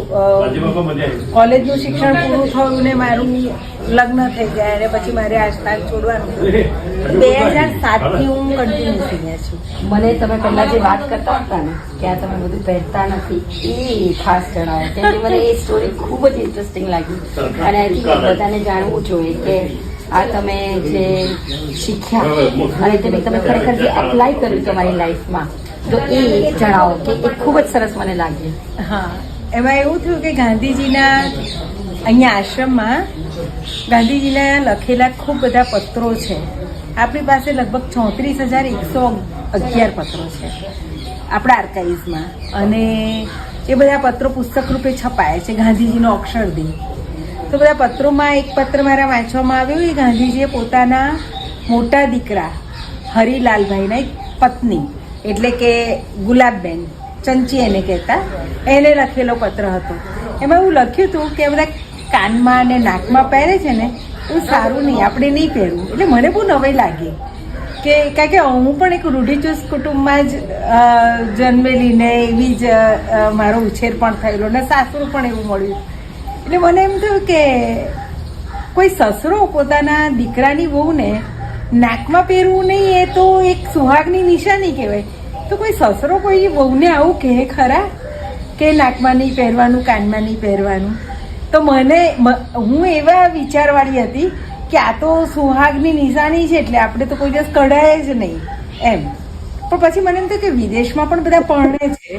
કોલેજનું શિક્ષણ પૂરું થયું ને મારું લગ્ન થઈ ગયા અને પછી મારે આ સ્થાન છોડવાનું 2007થી હું કન્ટિન્યુ સિનિયર છું. મને તમે પહેલા જે વાત કરતા હતા ને કે આ તમે બધું પહેરતા નથી એ ખાસ જણાવો, કેમ કે મને એ સ્ટોરી ખૂબ જ ઇન્ટરેસ્ટિંગ લાગી અને આઈ થિંક બધાને જાણવું જોઈએ કે આ તમે જે શીખ્યા અને તે તમે ખરેખર જે એપ્લાય કર્યું તમારી લાઈફમાં, તો એ જણાવો કે એ ખૂબ જ સરસ મને લાગ્યું. હા, એમાં એવું થયું કે ગાંધીજીના અહીંયા આશ્રમમાં ગાંધીજીના લખેલા ખૂબ બધા પત્રો છે. આપણી પાસે લગભગ 34,111 પત્રો છે આપણા આર્કાઇવ્સમાં, અને એ બધા પત્રો પુસ્તક રૂપે છપાયા છે ગાંધીજીનો અક્ષરદિન. તો બધા પત્રોમાં એક પત્ર મારા વાંચવામાં આવ્યું એ ગાંધીજીએ પોતાના મોટા દીકરા હરિલાલભાઈના એક પત્ની એટલે કે ગુલાબબેન ચંચી એને કહેતા, એને લખેલો પત્ર હતો. એમાં એવું લખ્યું હતું કે બધા કાનમાં અને નાકમાં પહેરે છે ને એવું સારું નહીં, આપણે નહીં પહેરવું. એટલે મને બહુ નવાઈ લાગી કે કારણ કે હું પણ એક રૂઢિચુસ્ત કુટુંબમાં જ જન્મેલી ને એવી જ મારો ઉછેર પણ થયેલો ને સાસરું પણ એવું મળ્યું. એટલે મને એમ થયું કે કોઈ સસરો પોતાના દીકરાની વહુને નાકમાં પહેરવું નહીં એ તો એક સુહાગની નિશાની કહેવાય. તો કોઈ સસરો કોઈ વહુને આવું કહે ખરા કે નાકમાં નહીં પહેરવાનું, કાનમાં નહીં પહેરવાનું? તો હું એવા વિચારવાળી હતી કે આ તો સુહાગની નિશાની છે એટલે આપણે તો કોઈ દિવસ કઢાય જ નહીં એમ. પણ પછી મને એમ થયું કે વિદેશમાં પણ બધા પરણે છે,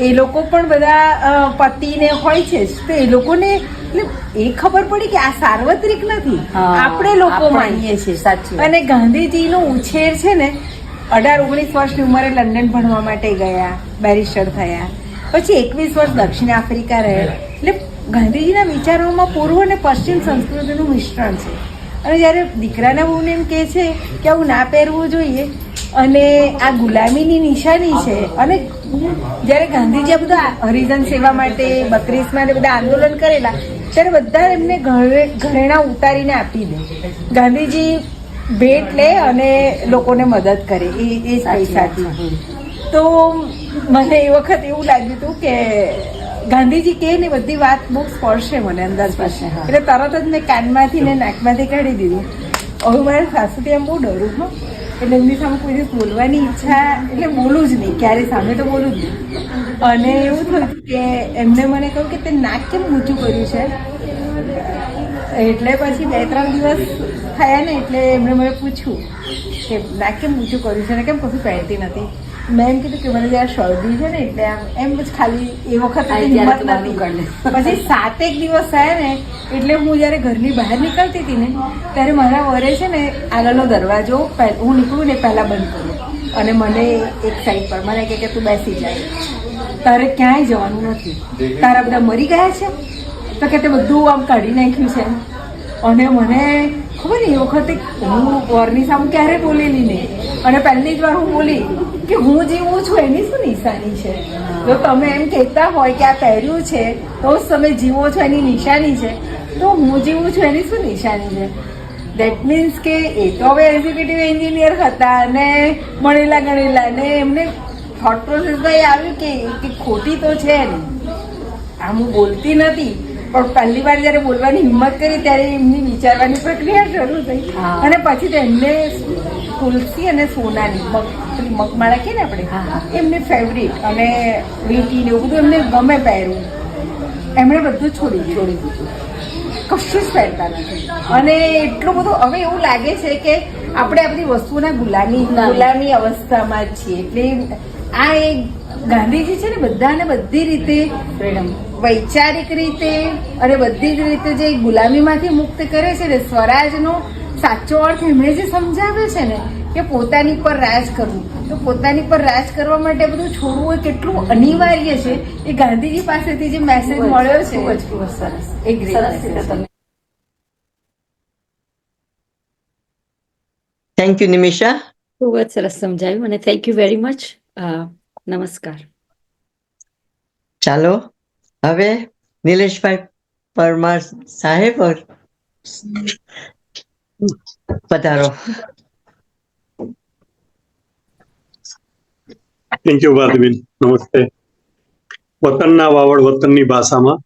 એ લોકો પણ બધા પતિને હોય છે જ, તો એ લોકોને એટલે એ ખબર પડી કે આ સાર્વત્રિક નથી, આપણે લોકો માનીએ છીએ. સાચી. અને ગાંધીજીનો ઉછેર છે ને 18-19 વર્ષની ઉંમરે લંડન ભણવા માટે ગયા, બેરિસ્ટર થયા, પછી 21 વર્ષ દક્ષિણ આફ્રિકા રહ્યા. એટલે ગાંધીજીના વિચારોમાં પૂર્વ અને પશ્ચિમ સંસ્કૃતિનું મિશ્રણ છે. અને જ્યારે દીકરાના વહુને એમ કહે છે કે આવું ના પહેરવું જોઈએ અને આ ગુલામીની નિશાની છે, અને જ્યારે ગાંધીજી આ બધા હરિજન સેવા માટે 32 માટે બધા આંદોલન કરેલા ત્યારે બધા એમને ઘરેણા ઉતારીને આપી દે. ગાંધીજી ભેટ લે અને લોકોને મદદ કરે એ જ પૈસાથી. તો મને એ વખત એવું લાગ્યું હતું કે ગાંધીજી કે ને બધી વાત બહુ સ્પર્શે મને અંદર પાસે. એટલે તરત જ મેં કાનમાંથી ને નાકમાંથી કાઢી દીધું. હવે મારા સાસુથી એમ બહુ ડરું હો, એટલે એમની સામે કોઈ દિવસ બોલવાની ઈચ્છા, એટલે બોલું જ નહીં, ક્યારે સામે તો બોલું જ નહીં. અને એવું થયું કે એમને મને કહ્યું કે તે નાક કેમ ઊંચું કર્યું છે? એટલે પછી 2-3 દિવસ થયા ને એટલે એમણે મને પૂછ્યું કે નાક કેમ ઊંચું કર્યું છે ને કેમ કશું પહેરતી નથી? મેં એમ કીધું કે મને જયારે શરદી છે ને એટલે એમ જ ખાલી એ વખત હિંમત નથી. પછી 7 દિવસ થયા ને એટલે હું જયારે ઘરની બહાર નીકળતી હતી ને ત્યારે મારા વરે છે ને આગળનો દરવાજો હું નીકળું ને પહેલા બંધ કરું અને મને એક સાઈડ પર મને કે તું બેસી જાય, તારે ક્યાંય જવાનું નથી, તારા બધા મરી ગયા છે? તો કે તે બધું આમ કાઢી નાખ્યું છે. અને મને ખબર ને એ વખતે હું વરની સામે ક્યારે બોલેલી નહીં, અને પહેલી જ વાર હું બોલી કે હું જીવું છું એની શું નિશાની છે? જો તમે એમ કહેતા હોય કે આ પહેર્યું છે તો જ તમે જીવો છો એની નિશાની છે, તો હું જીવું છું એની શું નિશાની છે? દેટ મીન્સ કે એ તો હવે એક્ઝિક્યુટિવ એન્જિનિયર હતા અને ભણેલા ગણેલા, ને એમને થોટ પ્રોસેસમાં એ આવ્યું કે ખોટી તો છે નહીં, આમ હું બોલતી નથી. પણ પહેલી વાર જયારે બોલવાની હિંમત કરી ત્યારે એમની વિચારવાની પ્રક્રિયા શરૂ થઈ. અને પછી તો એમને તુલસી અને સોનાની મગમાળા કે ને આપણે એમને ફેવરિટ, અને વીંટી ને એવું બધું એમને ગમે પહેરવું. એમણે બધું છોડી દીધું, કશું જ પહેરતા નથી. અને એટલું બધું હવે એવું લાગે છે કે આપણે આ બધી વસ્તુના ગુલામી અવસ્થામાં જ છીએ. એટલે આ એક ગાંધીજી છે ને બધાને બધી રીતે ફ્રીડમ, વૈચારિક રીતે અને બધી જ રીતે જે ગુલામીમાંથી મુક્ત કરે છે ને, સ્વરાજનો સાચો અર્થ એમણે જે સમજાવ્યો છે ને કે પોતાની પર રાજ કરવું, તો પોતાની પર રાજ કરવા માટે બધું છોડવું એ કેટલું અનિવાર્ય છે, એ ગાંધીજી પાસેથી જે મેસેજ મળ્યો છે ખૂબ જ સરસ. એક થેન્ક યુ નિમિષા. ખૂબ જ સરસ સમજાયું અને થેન્ક યુ વેરી મચ. નમસ્કાર. ચાલો હવે નિલેશભાઈ પરમાર સાહેબ પધારો. થેન્ક યુ ભારતીબેન. નમસ્તે. વતનના વાવડ વતનની ભાષામાં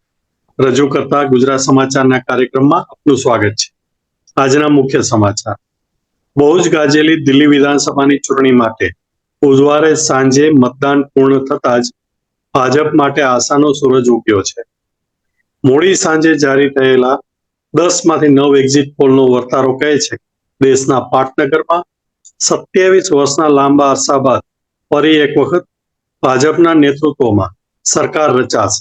રજૂ કરતા ગુજરાત સમાચારના કાર્યક્રમમાં આપનું સ્વાગત છે. આજના મુખ્ય સમાચાર. બહુ જ ગાજેલી દિલ્હી વિધાનસભાની ચૂંટણી માટે બુધવારે સાંજે મતદાન પૂર્ણ થતા જ ભાજપ માટે આશાનો સૂરજ ઉગ્યો છે. મોડી સાંજે જારી થયેલા 10માંથી 9 એક્ઝિટ પોલનો વર્તારો કહે છે દેશના પાટનગરમાં 27 વર્ષના લાંબા અરસા બાદ ફરી એક વખત ભાજપના નેતૃત્વમાં સરકાર રચાશે.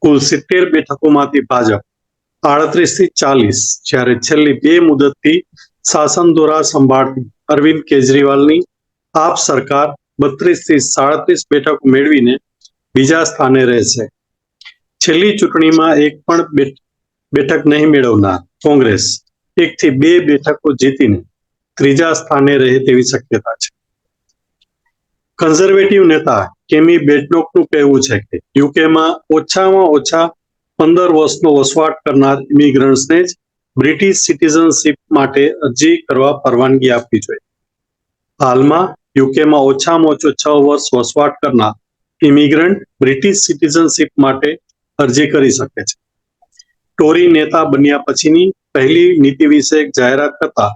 કુલ 70 બેઠકોમાંથી ભાજપ 38 થી 40, જ્યારે છેલ્લી 2 મુદતથી શાસન દોરા સંભાળતી અરવિંદ કેજરીવાલની આપ સરકાર 32 થી 37 બેઠકો મેળવીને બીજા સ્થાને રહેશે. છેલ્લી ચૂંટણીમાં એક પણ બેઠક નહીં મેળવનાર કોંગ્રેસ 1 થી 2 બેઠકો જીતીને ત્રીજા સ્થાને રહે તેવી શક્યતા છે. કન્ઝર્વેટિવ નેતા કેમી બેડનોકનું કહેવું છે કે યુકેમાં ઓછામાં ઓછા 15 વર્ષનો વસવાટ કરનાર ઇમિગ્રન્ટ્સને જ બ્રિટિશ સિટીઝનશીપ માટે અરજી કરવા પરવાનગી આપવી જોઈએ. હાલમાં યુકેમાં ઓછામાં ઓછો 6 વર્ષ વસવાટ કરનાર ઇમિગ્રન્ટ બ્રિટિશ સિટીઝનશીપ માટે અરજી કરી શકે છે. ટોરી નેતા બન્યા પછીની પહેલી નીતિ વિશે એક જાહેરાત કરતા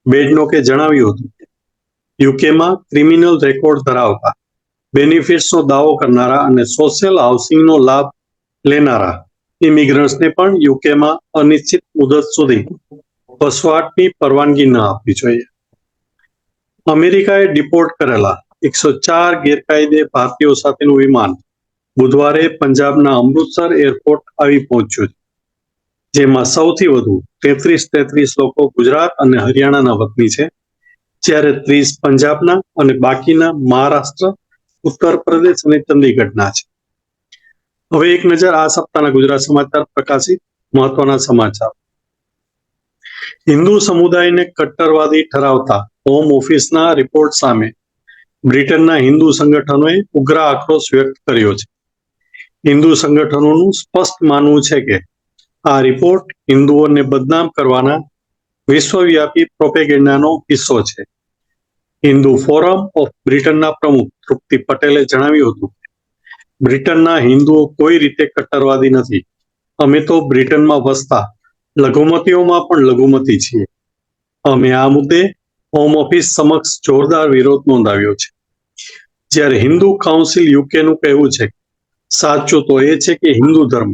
બેડનોકે જણાવ્યું હતું કે યુકેમાં ક્રિમિનલ રેકોર્ડ ધરાવતા, બેનિફિટ્સનો દાવો કરનારા અને સોશિયલ હાઉસિંગનો લાભ લેનારા ઇમિગ્રન્ટ્સને પણ યુકેમાં અનિશ્ચિત મુદત સુધી વસવાટની પરવાનગી ન આપવી જોઈએ. અમેરિકાએ ડિપોર્ટ કરેલા 104 ગેરકાયદે ભારતીયો સાથેનું વિમાન બુધવારે પંજાબના અમૃતસર એરપોર્ટ આવી પહોંચ્યું છે, જેમાં સૌથી વધુ 33 લોકો ગુજરાત અને હરિયાણાના વતની છે, જ્યારે 30 પંજાબના અને બાકીના મહારાષ્ટ્ર, ઉત્તર પ્રદેશ અને ચંદીગઢના છે. હવે એક નજર આ સપ્તાહના ગુજરાત સમાચાર પ્રકાશિત મહત્વના સમાચાર. હિન્દુ સમુદાયને કટ્ટરવાદી ઠરાવતા હોમ ઓફિસના રિપોર્ટ સામે બ્રિટનના હિન્દુ સંગઠનોએ ઉગ્ર આક્રોશ વ્યક્ત કર્યો છે. હિન્દુ સંગઠનોનું સ્પષ્ટ માનવું છે કે આ રિપોર્ટ હિન્દુઓને બદનામ કરવાના વિશ્વવ્યાપી પ્રોપેગેન્ડાનો હિસ્સો છે. હિન્દુ ફોરમ ઓફ બ્રિટનના પ્રમુખ તૃપ્તિ પટેલે જણાવ્યું હતું કે બ્રિટનના હિન્દુઓ કોઈ રીતે કટ્ટરવાદી નથી. અમે તો બ્રિટનમાં વસતા લઘુમતીઓમાં પણ લઘુમતી છીએ. અમે આ મુદ્દે હોમ ઓફિસ સમક્ષ જોરદાર વિરોધ નોંધાવ્યો છે. જ્યારે હિન્દુ કાઉન્સિલ યુકેનું કહેવું છે કે સાચું તો એ છે કે હિન્દુ ધર્મ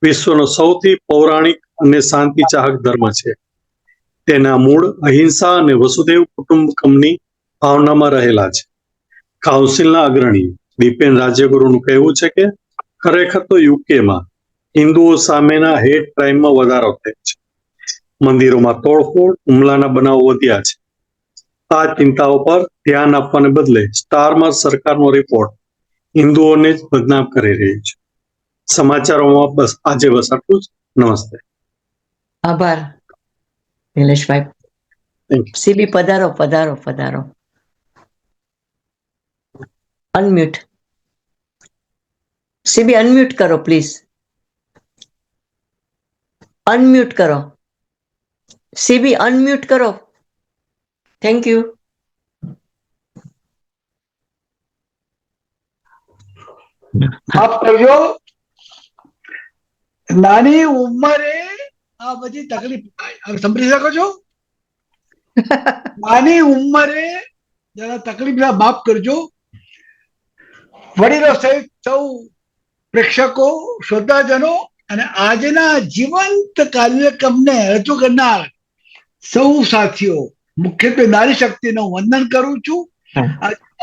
વિશ્વનો સૌથી પૌરાણિક અને શાંતિચાહક ધર્મ છે. તેના મૂળ અહિંસા અને વસુદેવ કુટુંબકમની ભાવનામાં રહેલા છે. કાઉન્સિલના અગ્રણી દીપેન રાજ્યગુરુનું કહેવું છે કે ખરેખર તો યુકેમાં હિન્દુઓ સામેના હેટ ક્રાઇમમાં વધારો થયો છે. મંદિરોમાં તોડફોડ, હુમલાના બનાવો વધ્યા છે. આ ચિંતાઓ પર ધ્યાન આપવાને બદલે સ્ટારમર સરકારનો રિપોર્ટ હિન્દુઓને જ બદનામ કરી રહ્યું છે. સમાચારોમાં બસ આટલું જ. નમસ્તે. આભાર નિલેશભાઈ. સીબી પધારો પધારો પધારો. અનમ્યુટ. સીબી અનમ્યુટ કરો પ્લીઝ. અનમ્યુટ કરો. સીબી અનમ્યુટ કરો. Thank you. આપ કરજો. નાની ઉંમરે આ બધી તકલીફ સંભળી શકો છો. નાની ઉંમરે જરા તકલીફ માફ કરજો. વડીલો સહિત સૌ પ્રેક્ષકો, શ્રોતાજનો અને આજના જીવંત કાર્યક્રમને રજૂ કરનાર સૌ સાથીઓ, મુખ્યત્વે નારી શક્તિનું વંદન કરું છું.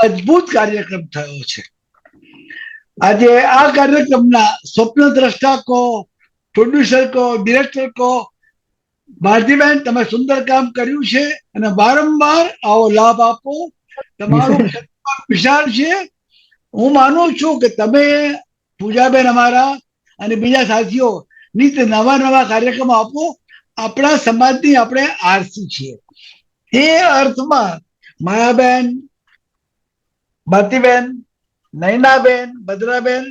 અદ્ભુત કાર્યક્રમ થયો છે. આજે આ કાર્યક્રમના સ્વપ્ન દ્રષ્ટા કો, પ્રોડ્યુસર કો, ડિરેક્ટર કો, ભારતીબેન તમે સુંદર કામ કર્યું છે અને વારંવાર આવો લાભ આપો. તમારું વિશાળ છે. હું માનું છું કે તમે, પૂજાબેન અમારા અને બીજા સાથીઓ નિત્ય નવા કાર્યક્રમો આપો. આપણા સમાજની આપણે આરસી છીએ. એ અર્થમાં માયાબેન, ભારતીબેન, નૈનાબેન, ભદ્રાબેન,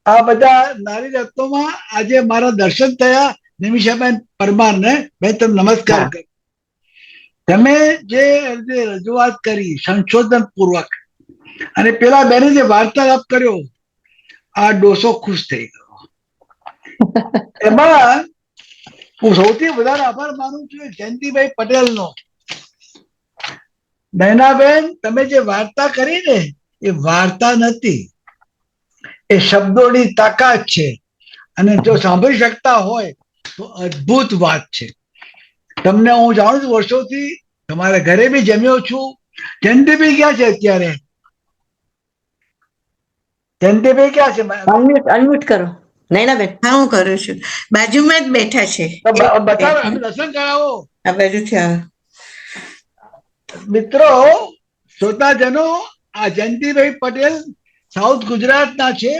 આ બધા નારી રત્નોમાં આજે મારા દર્શન થયા. નિમિષાબેન પરમારને મેં તમને નમસ્કાર કર્યો. તમે જે રજૂઆત કરી સંશોધન પૂર્વક અને પેલા બેને જે વાર્તાલાપ કર્યો, આ ડોસો ખુશ થઈ ગયો. એમાં હું સૌથી વધારે આભાર માનું છું જયંતિભાઈ પટેલનો. નયનાબેન, તમે જે વાર્તા કરી ને એ વાર્તા નથી, એ શબ્દોની તાકાત છે. અને જો સાંભળી શકતા હોય તો અદ્ભુત વાત છે. તમને હું જાણું છું વર્ષોથી, તમારા ઘરે બી જમ્યો છું. જયંતિભાઈ ક્યાં છે અત્યારે? જયંતિભાઈ ક્યાં છે? અનમ્યુટ કરો નયનાબેન. હા, હું કરું છું. બાજુમાં જ બેઠા છે. બતાવો, અમે દર્શન કરાવો. આ બાજુથી આવો. મિત્રો, શ્રોતાજનો, આ જયંતિભાઈ પટેલ સાઉથ ગુજરાતના છે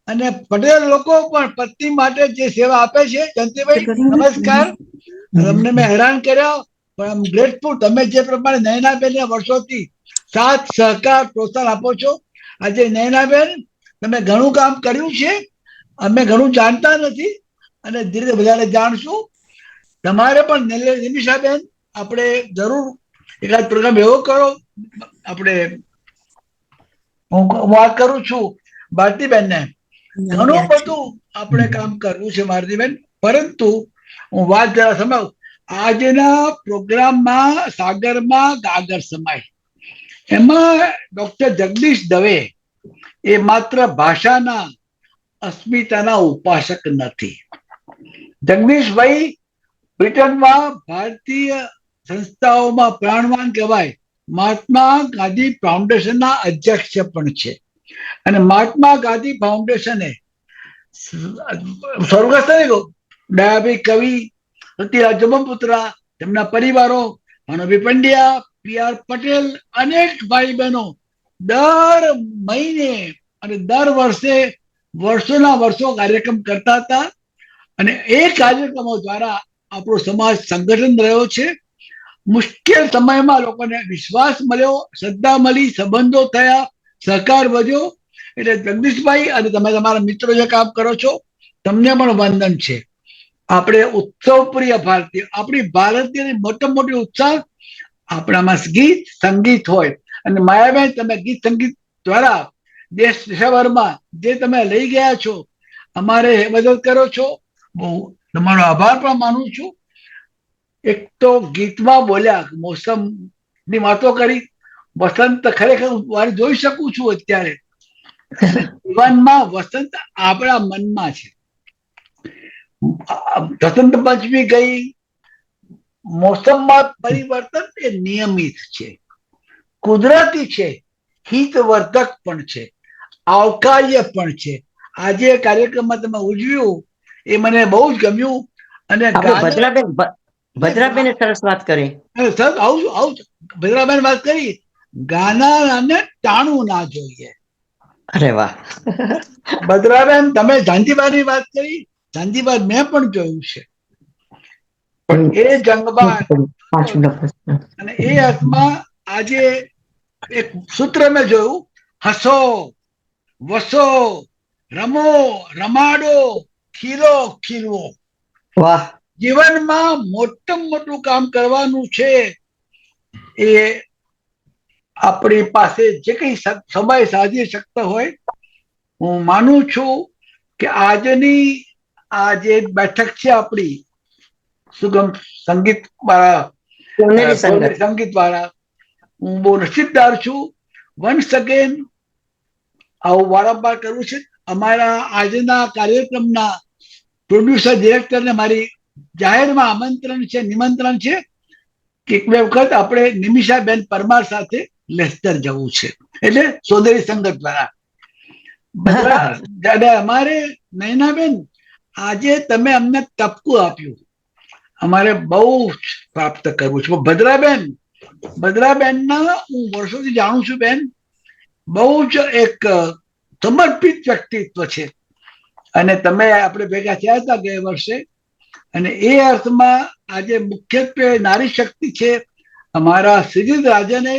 અને પટેલ લોકો પણ પત્ની માટે જે સેવા આપે છે. જયંતિભાઈ નમસ્કાર. તમને મેં હેરાન કર્યા, પણ આમ ગ્રેટફુલ. તમે જે પ્રમાણે નયનાબેન વર્ષોથી સાથ સહકાર પ્રોત્સાહન આપો છો. આજે નયનાબેન, તમે ઘણું કામ કર્યું છે, અમે ઘણું જાણતા નથી અને ધીરે ધીરે વધારે જાણશું. તમારે પણ નિમિષાબેન, આપણે જરૂર એકાદ પ્રોગ્રામ એવો કરો. આપણે હું વાત કરું છું ભારતીબેનને, ઘણું બધું આપણે કામ કરવું છે ભારતીબેન. પરંતુ હું વાત જરા સમજાવું. આજના પ્રોગ્રામમાં સાગરમાં ગાગર સમાય, એમાં ડોક્ટર જગદીશ દવે એ માત્ર ભાષાના અસ્મિતાના ઉપાસક નથી. જગદીશભાઈ બ્રિટનમાં ભારતીય સંસ્થાઓમાં પ્રાણવાન કહેવાય. મહાત્મા ગાંધી ફાઉન્ડેશનના અધ્યક્ષ પણ છે. અને મહાત્મા ગાંધી ફાઉન્ડેશને સ્વર્ગસ્થ દયાભાઈ કવિ, સતીરાજ જન્મપુત્રા, તેમના પરિવારો, ભાનુભાઈ પંડ્યા, PR પટેલ, અનેક ભાઈ બહેનો દર મહિને અને દર વર્ષે વર્ષોના વર્ષો કાર્યક્રમ કરતા હતા. અને એ કાર્યક્રમો દ્વારા આપણો સમાજ સંગઠન રહ્યો છે. મુશ્કેલ સમયમાં લોકોને વિશ્વાસ મળ્યો, શ્રદ્ધા મળી, સંબંધો થયા, સહકાર વધ્યો. એટલે જગદીશભાઈ અને તમે તમારા મિત્રો જે કામ કરો છો, તમને પણ વંદન છે. આપણે ઉત્સવ પ્રિય ભારતીય, આપણી ભારતીયની મોટા મોટી ઉત્સાહ આપણામાં ગીત સંગીત હોય. અને માયાબેન, તમે ગીત સંગીત દ્વારા દેશભરમાં જે તમે લઈ ગયા છો, અમારે મદદ કરો છો, બહુ તમારો આભાર પણ માનું છું. એક તો ગીતમાં બોલ્યા, મોસમ ની વાતો કરી. વસંત ખરેખર હું જોઈ શકું છું અત્યારે. જીવનમાં વસંત આપણા મનમાં છે. વસંત પંચમી ગઈ, મોસમમાં પરિવર્તન એ નિયમિત છે, કુદરતી છે, હિતવર્ધક પણ છે, આવકાર્ય પણ છે. આજે કાર્યક્રમમાં તમે ઉજવ્યું એ મને બહુ જ ગમ્યું. અને ભદ્રાબેન સરસ વાત કરી. સર આવું ભદ્રાબેન વાત કરી, ગાનારાને ટાણું ના જોઈએ. અરે વાહ. ભદ્રાબેન, તમે ઝાંઝીબારની વાત કરી. ઝાંઝીબાર મેં પણ જોયું છે. એ જંગબાર અને એ અર્થમાં આજે એક સૂત્ર મેં જોયું, હસો, વસો, રમો, રમાડો, ખીલો, ખીલવો. વાહ. જીવનમાં મોટામાં મોટું કામ કરવાનું છે. એ આપણી પાસે જે કઈ સમય સાધી શકતો હોય, હું માનું છું કે આજની આ જે બેઠક છે આપણી સુગમ સંગીત સંગીત વાળા, હું બહુ નસીબદાર છું. વન્સ અગેન આવું વારંવાર કરવું છે. અમારા આજના કાર્યક્રમના પ્રોડ્યુસર ડિરેક્ટરને મારી જાહેરમાં આમંત્રણ છે, નિમંત્રણ છે કે એક બે વખત આપણે નિમિષાબેન પરમાર સાથે લેસ્ટર જવું છે, એટલે સોનેરી સંગત દ્વારા. અમારે નયનાબેન, આજે તમે અમને ટપકું આપ્યું, અમારે બહુ જ પ્રાપ્ત કરવું છે. ભદ્રાબેન ના હું વર્ષોથી જાણું છું બેન, બહુ જ એક સમર્પિત વ્યક્તિત્વ છે. અને તમે આપણે ભેગા થયા હતા ગયા વર્ષે, અને એ અર્થમાં આજે મુખ્યત્વે નારી શક્તિ છે. અમારા શ્રીજીત રાજને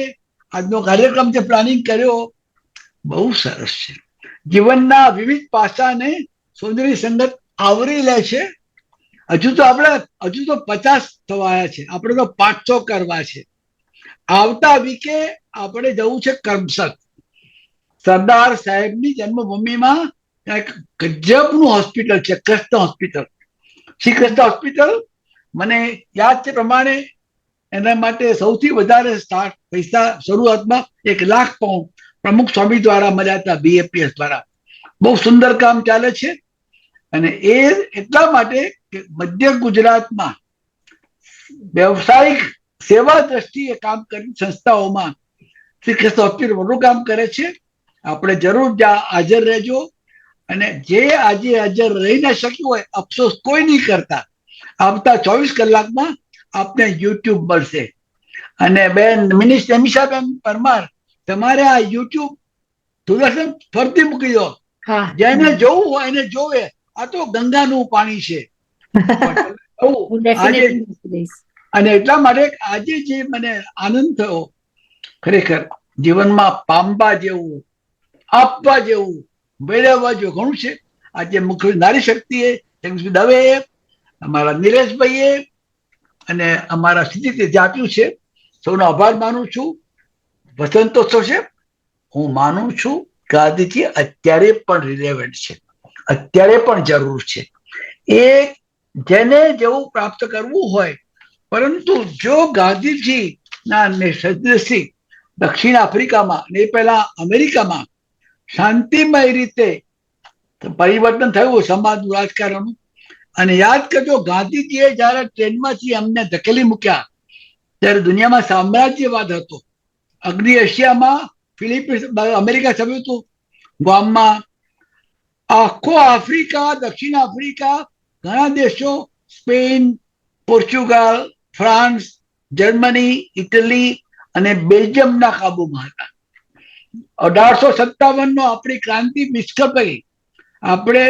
આજનો કાર્યક્રમ જે પ્લાનિંગ કર્યો, બહુ સરસ છે. જીવનના વિવિધ પાસાને સોનેરી સંગત આવરી લે છે. હજુ તો 50 થવાયા છે, આપણે તો 500 કરવા છે. આવતા વીકે આપણે જવું છે કરમસદ. સરદાર સાહેબની જન્મભૂમિમાં એક ગજબનું હોસ્પિટલ છે, કૃષ્ણ હોસ્પિટલ. શ્રી કૃષ્ણ હોસ્પિટલ મને યાદ છે પ્રમાણે એના માટે સૌથી વધારે પૈસા શરૂઆતમાં 1 લાખ પાઉન્ડ પ્રમુખ સ્વામી દ્વારા મળ્યા હતા, BAPS દ્વારા. બહુ સુંદર કામ ચાલે છે. અને એ એટલા માટે કે મધ્ય ગુજરાતમાં વ્યવસાયિક સેવા દ્રષ્ટિએ કામ કરી સંસ્થાઓમાં શ્રી કૃષ્ણ હોસ્પિટલ મોટું કામ કરે છે. આપણે જરૂર હાજર રહેજો. અને જે આજે હાજર રહી ન શક્યું હોય, અફસોસ કોઈ નહીં કરતા. આવતા 24 કલાકમાં આપને YouTube મળશે. અને બેન નિમિષાબેન પરમાર, તમારે આ YouTube દૂરદર્શન ફરતી મૂકી દો. જેને જોવું હોય એને જોવે. આ તો ગંગાનું પાણી છે. અને એટલા માટે આજે જે મને આનંદ થયો, ખરેખર જીવનમાં પામવા જેવું, આપવા જેવું, મેળવવા જેવું ઘણું છે. આજે મુખ્ય નારી શક્તિએ, દવે, અમારા નિલેશભાઈએ અને અમારા સ્થિતિ જે આપ્યું છે, સૌનો આભાર માનું છું. વસંતોત્સવ છે, હું માનું છું ગાંધીજી અત્યારે પણ રિલેવન્ટ છે, અત્યારે પણ જરૂર છે. એ જેને જેવું પ્રાપ્ત કરવું હોય, પરંતુ જો ગાંધીજી ના સદસ્ય દક્ષિણ આફ્રિકામાં ને પહેલા અમેરિકામાં શાંતિમય રીતે પરિવર્તન થયું સમાજનું, રાજકારણનું. અને યાદ કરજો, ગાંધીજીએ જયારે ટ્રેનમાંથી અમને ધકેલી મૂક્યા ત્યારે દુનિયામાં સામ્રાજ્યવાદ હતો. અગ્નિ એશિયામાં ફિલિપિન્સ, અમેરિકા છવ્યું હતું ગામમાં. આખો આફ્રિકા, દક્ષિણ આફ્રિકા, ઘણા દેશો, સ્પેન, પોર્ચુગલ, ફ્રાન્સ, જર્મની, ઇટલી અને બેલ્જિયમના કાબુમાં હતા. 1857 આપણી ક્રાંતિ નિષ્ફળ ગઈ. આપણે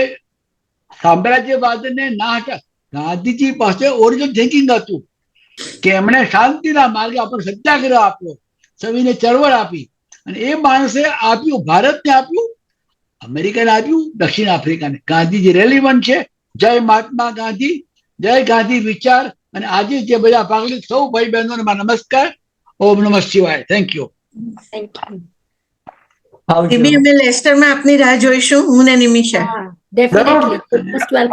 સામ્રાજ્યવાદને ના હતા. ગાંધીજી પાસે ઓરિજિનલ થિંકિંગ હતું કે એમણે શાંતિના માર્ગે આપણો સત્યાગ્રહ આપ્યો, સવિને ચળવળ આપી. અને એ માણસે આપ્યું, ભારતને આપ્યું, અમેરિકાને આપ્યું, દક્ષિણ આફ્રિકાને. ગાંધીજી રેલિવન્ટ છે. જય મહાત્મા ગાંધી, જય ગાંધી વિચાર. અને આજે જે બધા ભાગ સૌ ભાઈ બહેનોને મારા નમસ્કાર. ઓમ નમઃ શિવાય. Thank you. સીબી, અમે લેસ્ટરમાં આપની રાહ જોઈશું, હું ને નિમિષા.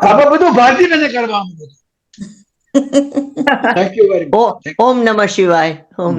આપણે બધું ભારતીયને કરવાનું. Thank you very much. ઓમ નમઃ શિવાય. ઓમ